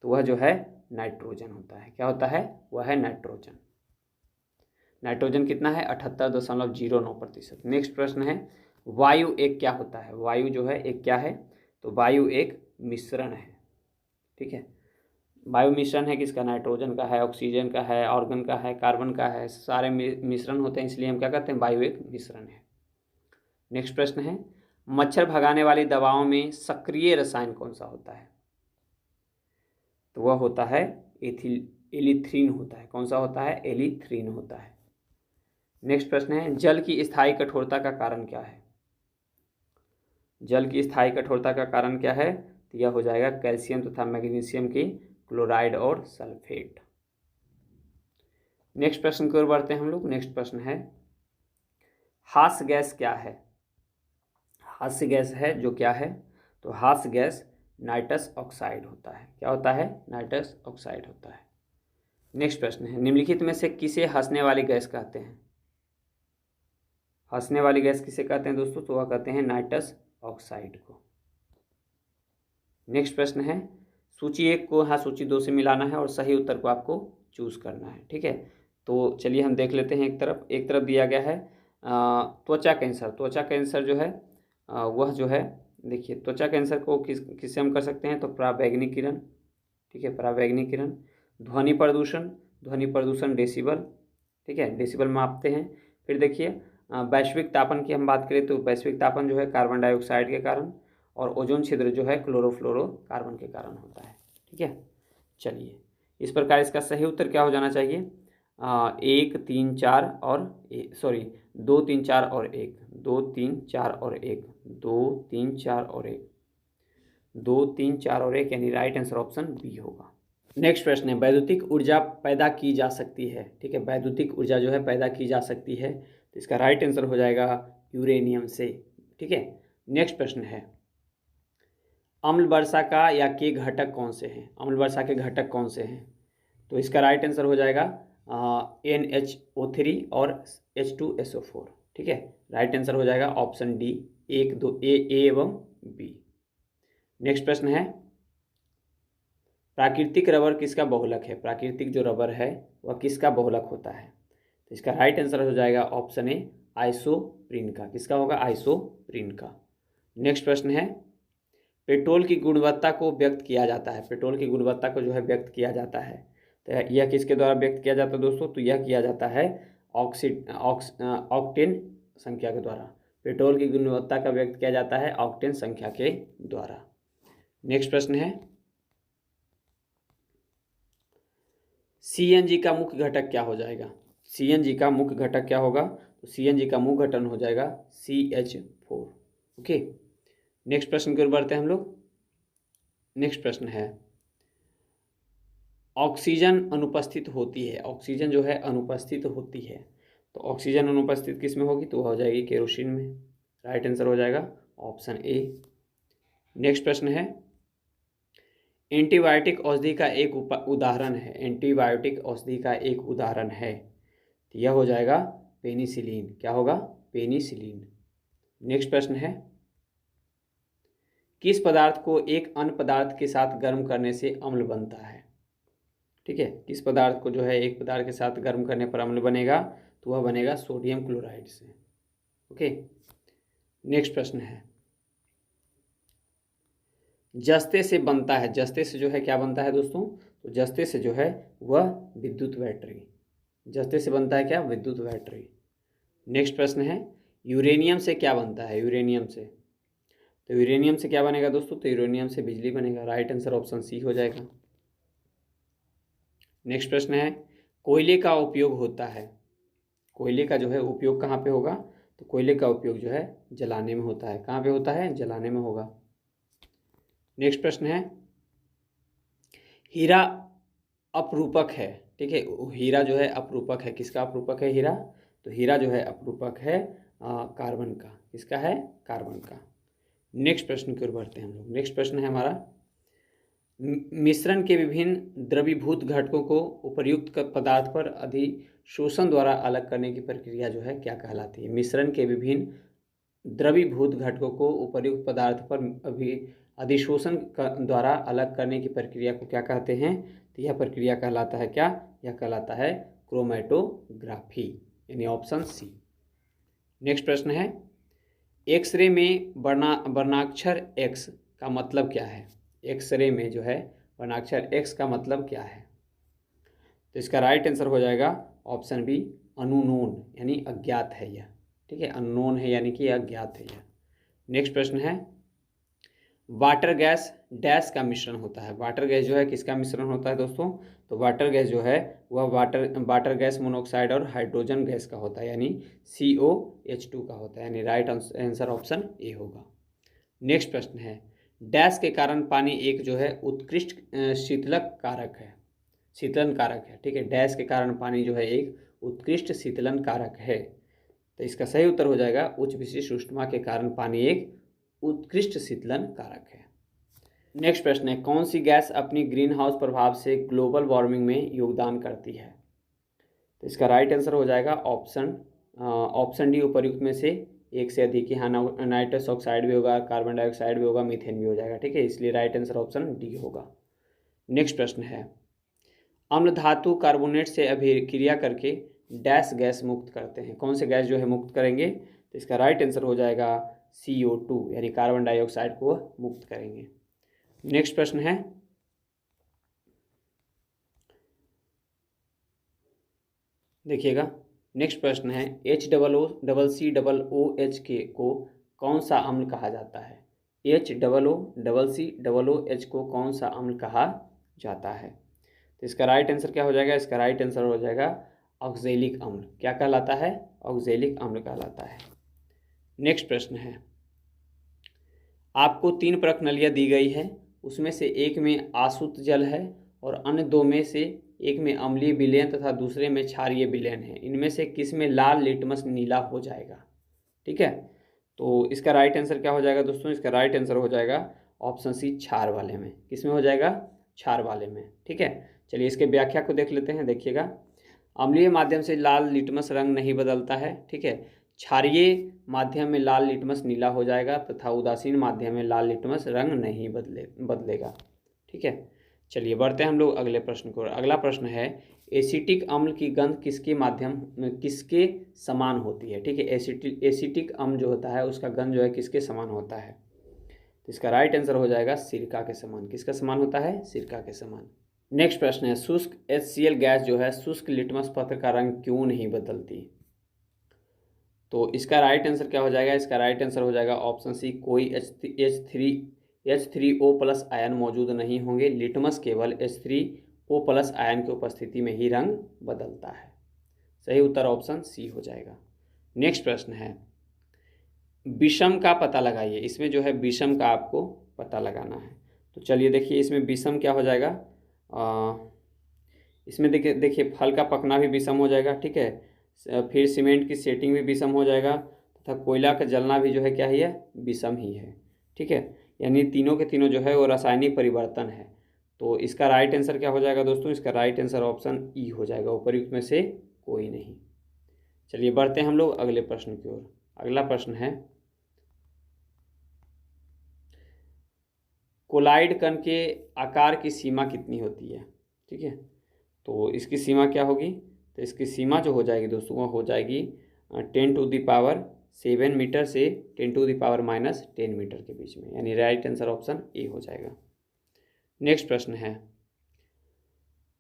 Speaker 1: तो वह जो है नाइट्रोजन होता है। क्या होता है? वह है नाइट्रोजन। नाइट्रोजन कितना है? 78.09%। नेक्स्ट प्रश्न है, वायु एक क्या होता है? वायु जो है एक क्या है? तो वायु एक मिश्रण है। ठीक है, वायु मिश्रण है किसका? नाइट्रोजन का है, ऑक्सीजन का है, ऑर्गन का है, कार्बन का है, सारे मिश्रण होते हैं, इसलिए हम क्या कहते हैं? वायु एक मिश्रण है। नेक्स्ट प्रश्न है, मच्छर भगाने वाली दवाओं में सक्रिय रसायन कौन सा होता है? तो वह होता है एलिथ्रीन होता है। कौन सा होता है? एलिथ्रीन होता है। नेक्स्ट प्रश्न है, जल की स्थायी कठोरता का कारण क्या है? जल की स्थायी कठोरता का कारण क्या है? तो यह हो जाएगा कैल्शियम तथा मैग्नीशियम की क्लोराइड और सल्फेट। नेक्स्ट प्रश्न की ओर बढ़ते हैं हम लोग। नेक्स्ट प्रश्न है, हास्य गैस क्या है? हास्य गैस है जो क्या है? तो हास्य गैस नाइट्रस ऑक्साइड होता है। क्या होता है? नाइट्रस ऑक्साइड होता है। नेक्स्ट प्रश्न है, निम्नलिखित में से किसे हंसने वाली गैस कहते हैं? हंसने वाली गैस किसे कहते हैं दोस्तों? तो वह कहते हैं नाइट्रस ऑक्साइड को। नेक्स्ट प्रश्न है, सूची 1 को सूची 2 से मिलाना है और सही उत्तर को आपको चूज करना है। ठीक है, तो चलिए हम देख लेते हैं। एक तरफ दिया गया है त्वचा कैंसर। त्वचा कैंसर जो है वह जो है, देखिए त्वचा कैंसर को किससे हम कर सकते हैं? तो पराबैंगनी किरण। ठीक है, पराबैंगनी किरण। ध्वनि प्रदूषण डेसिबल। ठीक है, डेसिबल मापते हैं। फिर देखिए वैश्विक तापन की हम बात करें तो वैश्विक तापन जो है कार्बन डाइऑक्साइड के कारण, और ओजोन छिद्र जो है क्लोरोफ्लोरोकार्बन के कारण होता है। ठीक है, चलिए इस प्रकार इसका सही उत्तर क्या हो जाना चाहिए? 1 3 4 और 2 3 4 और 1, 2 3 4 और 1, 2 3 4 और 1, 2 3 4 और 1, यानी राइट आंसर ऑप्शन बी होगा। नेक्स्ट प्रश्न है, वैद्युतिक ऊर्जा पैदा की जा सकती है। ठीक है, वैद्युतिक ऊर्जा जो है पैदा की जा सकती है, तो इसका राइट आंसर हो जाएगा यूरेनियम से। ठीक है, नेक्स्ट प्रश्न है, अम्ल वर्षा का या के घटक कौन से हैं? अम्ल वर्षा के घटक कौन से हैं? तो इसका राइट आंसर हो जाएगा NHO3 और H2SO4। ठीक है, राइट आंसर हो जाएगा ऑप्शन डी, 1 2 ए एवं बी। नेक्स्ट प्रश्न है, प्राकृतिक रबर किसका बहुलक है? प्राकृतिक जो रबर है वह किसका बहुलक होता है? तो इसका राइट आंसर हो जाएगा ऑप्शन ए, आइसोप्रीन का। किसका होगा? आइसोप्रीन का। नेक्स्ट प्रश्न है, पेट्रोल की गुणवत्ता को व्यक्त किया जाता है। पेट्रोल की गुणवत्ता को जो है व्यक्त किया जाता है, तो यह किसके द्वारा व्यक्त किया जाता है दोस्तों? तो यह किया जाता है ऑक्टेन संख्या के द्वारा। पेट्रोल की गुणवत्ता का व्यक्त किया जाता है ऑक्टेन संख्या के द्वारा। नेक्स्ट प्रश्न है, CNG का मुख्य घटक क्या हो जाएगा? CNG का मुख्य घटक क्या होगा? तो CNG का मुख्य घटक हो जाएगा CH4। ओके, नेक्स्ट प्रश्न की ओर बढ़ते हैं हम लोग। नेक्स्ट प्रश्न है, ऑक्सीजन अनुपस्थित होती है। ऑक्सीजन जो है अनुपस्थित होती है, तो ऑक्सीजन अनुपस्थित किस में होगी? तो हो जाएगी केरोसिन में। राइट आंसर हो जाएगा ऑप्शन ए। नेक्स्ट प्रश्न है, एंटीबायोटिक औषधि का एक उदाहरण है। एंटीबायोटिक औषधि का एक उदाहरण है, तो यह हो जाएगा पेनिसिलिन। क्या होगा? पेनिसिलिन। नेक्स्ट प्रश्न है, किस पदार्थ को एक अन्य पदार्थ के साथ गर्म करने से अम्ल बनता है? ठीक है, किस पदार्थ को जो है एक पदार्थ के साथ गर्म करने पर अम्ल बनेगा? तो वह बनेगा सोडियम क्लोराइड से। ओके, नेक्स्ट प्रश्न है, जस्ते से बनता है। जस्ते से जो है क्या बनता है दोस्तों? तो जस्ते से जो है वह विद्युत बैटरी। जस्ते से बनता है क्या? विद्युत बैटरी। नेक्स्ट प्रश्न है, यूरेनियम से क्या बनता है? यूरेनियम से, तो यूरेनियम से क्या बनेगा दोस्तों? तो यूरेनियम से बिजली बनेगा। राइट आंसर ऑप्शन सी हो जाएगा। नेक्स्ट प्रश्न है, कोयले का उपयोग होता है। कोयले का जो है उपयोग कहाँ पे होगा? तो कोयले का उपयोग जो है जलाने में होता है। कहाँ पे होता है? जलाने में होगा। नेक्स्ट प्रश्न है, हीरा अपरूपक है। ठीक है, हीरा जो है अपरूपक है। किसका अपरूपक है हीरा? तो हीरा जो है अपरूपक है कार्बन का। किसका है? कार्बन का। नेक्स्ट प्रश्न की ओर बढ़ते हैं हम लोग। नेक्स्ट प्रश्न है हमारा, मिश्रण के विभिन्न द्रवीभूत घटकों को उपर्युक्त पदार्थ पर अधिशोषण द्वारा अलग करने की प्रक्रिया जो है क्या कहलाती है? मिश्रण के विभिन्न द्रवीभूत घटकों को उपर्युक्त पदार्थ पर अधिशोषण द्वारा अलग करने की प्रक्रिया को क्या कहते हैं? तो यह प्रक्रिया कहलाता है क्या? यह कहलाता है क्रोमेटोग्राफी, यानी ऑप्शन सी। नेक्स्ट प्रश्न है, एक्सरे में वर्णाक्षर एक्स का मतलब क्या है? एक्सरे में जो है वर्णाक्षर एक्स का मतलब क्या है? तो इसका राइट आंसर हो जाएगा ऑप्शन बी, अननोन, यानी अज्ञात है यह। ठीक है, अननोन है यानी कि अज्ञात है यह। नेक्स्ट प्रश्न है, वाटर गैस डैश का मिश्रण होता है। वाटर गैस जो है किसका मिश्रण होता है दोस्तों? तो वाटर गैस जो है वह वाटर गैस मोनोऑक्साइड और हाइड्रोजन गैस का होता है, यानी COH2 का होता है, यानी राइट आंसर ऑप्शन ए होगा। नेक्स्ट प्रश्न है, डैश के कारण पानी एक जो है उत्कृष्ट शीतलक कारक है, शीतलन कारक है। ठीक है, डैश के कारण पानी जो है एक उत्कृष्ट शीतलन कारक है। तो इसका सही उत्तर हो जाएगा, उच्च विशिष्ट ऊष्मा के कारण पानी एक उत्कृष्ट शीतलन कारक है। नेक्स्ट प्रश्न है, कौन सी गैस अपनी ग्रीन हाउस प्रभाव से ग्लोबल वार्मिंग में योगदान करती है? तो इसका राइट आंसर हो जाएगा ऑप्शन डी, उपर्युक्त में से एक से अधिक। यहाँ नाइट्रस ऑक्साइड भी होगा, कार्बन डाइऑक्साइड भी होगा, मीथेन भी हो जाएगा। ठीक है, इसलिए राइट आंसर ऑप्शन डी होगा। नेक्स्ट प्रश्न है, अम्ल धातु कार्बोनेट से अभिक्रिया करके डैश गैस मुक्त करते हैं। कौन से गैस जो है मुक्त करेंगे? तो इसका राइट आंसर हो जाएगा CO2, यानी कार्बन डाइऑक्साइड को मुक्त करेंगे। नेक्स्ट प्रश्न है, देखिएगा, नेक्स्ट प्रश्न है, HOOCOOH को कौन सा अम्ल कहा जाता है? HOOCOOH को कौन सा अम्ल कहा जाता है? तो इसका राइट आंसर क्या हो जाएगा? इसका राइट आंसर हो जाएगा ऑक्जेलिक अम्ल। क्या कहलाता है? ऑक्जेलिक अम्ल कहलाता है। नेक्स्ट प्रश्न है, आपको 3 प्रश्नलियाँ दी गई है, उसमें से एक में आसुत जल है और अन्य 2 में से एक में अम्लीय विलयन तथा दूसरे में क्षारीय विलयन है। इनमें से किस में लाल लिटमस नीला हो जाएगा? ठीक है, तो इसका राइट आंसर क्या हो जाएगा दोस्तों? इसका राइट आंसर हो जाएगा ऑप्शन सी, क्षार वाले में। किस में हो जाएगा? क्षार वाले में। ठीक है, चलिए इसके व्याख्या को देख लेते हैं। देखिएगा, अम्लीय माध्यम से लाल लिटमस रंग नहीं बदलता है। ठीक है, क्षारीय माध्यम में लाल लिटमस नीला हो जाएगा तथा उदासीन माध्यम में लाल लिटमस रंग नहीं बदलेगा। ठीक है, चलिए बढ़ते हैं हम लोग अगले प्रश्न को। अगला प्रश्न है, एसिटिक अम्ल की गंध किसके समान होती है? ठीक है, एसिटिक अम्ल जो होता है उसका गंध जो है किसके समान होता है? तो इसका राइट आंसर हो जाएगा सिरका के समान। किसका समान होता है? सिरका के समान। नेक्स्ट प्रश्न है, शुष्क HCl गैस जो है शुष्क लिटमस पत्र का रंग क्यों नहीं बदलती? तो इसका राइट आंसर क्या हो जाएगा? इसका राइट आंसर हो जाएगा ऑप्शन सी, कोई H3O+ आयन मौजूद नहीं होंगे। लिटमस केवल H3O+ आयन की उपस्थिति में ही रंग बदलता है। सही उत्तर ऑप्शन सी हो जाएगा। नेक्स्ट प्रश्न है, विषम का पता लगाइए। इसमें जो है विषम का आपको पता लगाना है। तो चलिए देखिए, इसमें विषम क्या हो जाएगा? इसमें देखिए फल का पकना भी विषम हो जाएगा। ठीक है, फिर सीमेंट की सेटिंग भी विषम हो जाएगा तथा कोयला का जलना भी जो है क्या ही है? विषम ही है। ठीक है, यानी तीनों के तीनों जो है वो रासायनिक परिवर्तन है। तो इसका राइट आंसर क्या हो जाएगा दोस्तों? इसका राइट आंसर ऑप्शन ई हो जाएगा, उपर्युक्त में से कोई नहीं। चलिए बढ़ते हैं हम लोग अगले प्रश्न की ओर। अगला प्रश्न है, कोलाइड कण के आकार की सीमा कितनी होती है? ठीक है, तो इसकी सीमा क्या होगी? तो इसकी सीमा जो हो जाएगी दोस्तों वो हो जाएगी 10⁻7 मीटर से 10⁻−10 मीटर के बीच में, यानी राइट आंसर ऑप्शन ए हो जाएगा। नेक्स्ट प्रश्न है,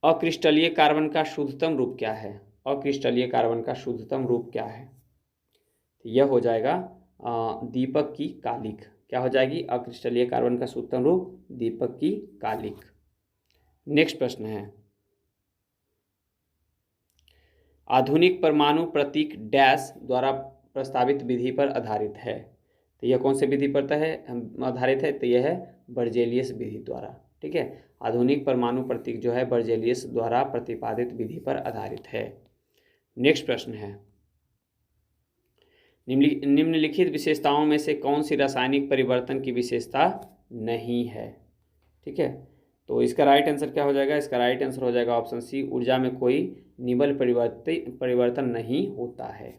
Speaker 1: अक्रिस्टलीय कार्बन का शुद्धतम रूप क्या है? अक्रिस्टलीय कार्बन का शुद्धतम रूप क्या है? तो यह हो जाएगा दीपक की कालिक। क्या हो जाएगी? अक्रिस्टलीय कार्बन का शुद्धतम रूप दीपक की कालिक। नेक्स्ट प्रश्न है, आधुनिक परमाणु प्रतीक डैश द्वारा प्रस्तावित विधि पर आधारित है। तो यह कौन सी विधि पर आधारित है? तो यह है बर्जेलियस विधि द्वारा। ठीक है, आधुनिक परमाणु प्रतीक जो है बर्जेलियस द्वारा प्रतिपादित विधि पर आधारित है। नेक्स्ट प्रश्न है, निम्नलिखित विशेषताओं में से कौन सी रासायनिक परिवर्तन की विशेषता नहीं है? ठीक है, तो इसका राइट आंसर क्या हो जाएगा? इसका राइट आंसर हो जाएगा ऑप्शन सी, ऊर्जा में कोई निबल परिवर्तन नहीं होता है,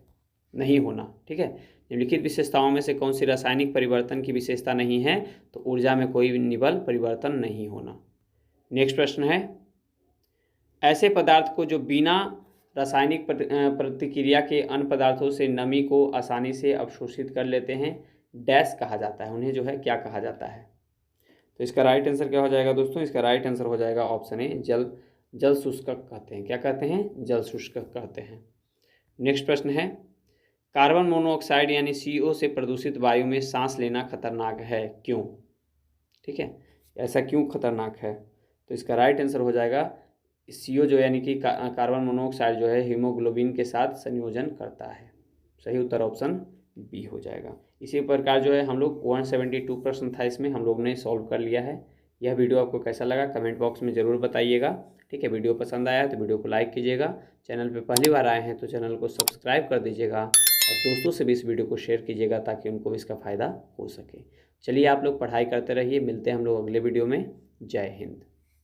Speaker 1: नहीं होना। ठीक है, निम्नलिखित विशेषताओं में से कौन सी रासायनिक परिवर्तन की विशेषता नहीं है? तो ऊर्जा में कोई निबल परिवर्तन नहीं होना। नेक्स्ट प्रश्न है, ऐसे पदार्थ को जो बिना रासायनिक प्रतिक्रिया के अन्य पदार्थों से नमी को आसानी से अवशोषित कर लेते हैं, डैश कहा जाता है, उन्हें जो है क्या कहा जाता है? तो इसका राइट आंसर क्या हो जाएगा दोस्तों? इसका राइट आंसर हो जाएगा ऑप्शन ए, जल शुष्कक कहते हैं। क्या कहते हैं? जल शुष्कक कहते हैं। नेक्स्ट प्रश्न है, कार्बन मोनोऑक्साइड यानी CO से प्रदूषित वायु में सांस लेना खतरनाक है, क्यों? ठीक है, ऐसा क्यों खतरनाक है? तो इसका राइट आंसर हो जाएगा CO जो यानी कि कार्बन मोनोऑक्साइड जो है हीमोग्लोबिन के साथ संयोजन करता है। सही उत्तर ऑप्शन बी हो जाएगा। इसी प्रकार जो है हम लोग 172 प्रश्न था, इसमें हम लोग ने सॉल्व कर लिया है। यह वीडियो आपको कैसा लगा कमेंट बॉक्स में ज़रूर बताइएगा। ठीक है, वीडियो पसंद आया तो वीडियो को लाइक कीजिएगा, चैनल पे पहली बार आए हैं तो चैनल को सब्सक्राइब कर दीजिएगा और दोस्तों से भी इस वीडियो को शेयर कीजिएगा ताकि उनको भी इसका फ़ायदा हो सके। चलिए आप लोग पढ़ाई करते रहिए, मिलते हैं हम लोग अगले वीडियो में। जय हिंद।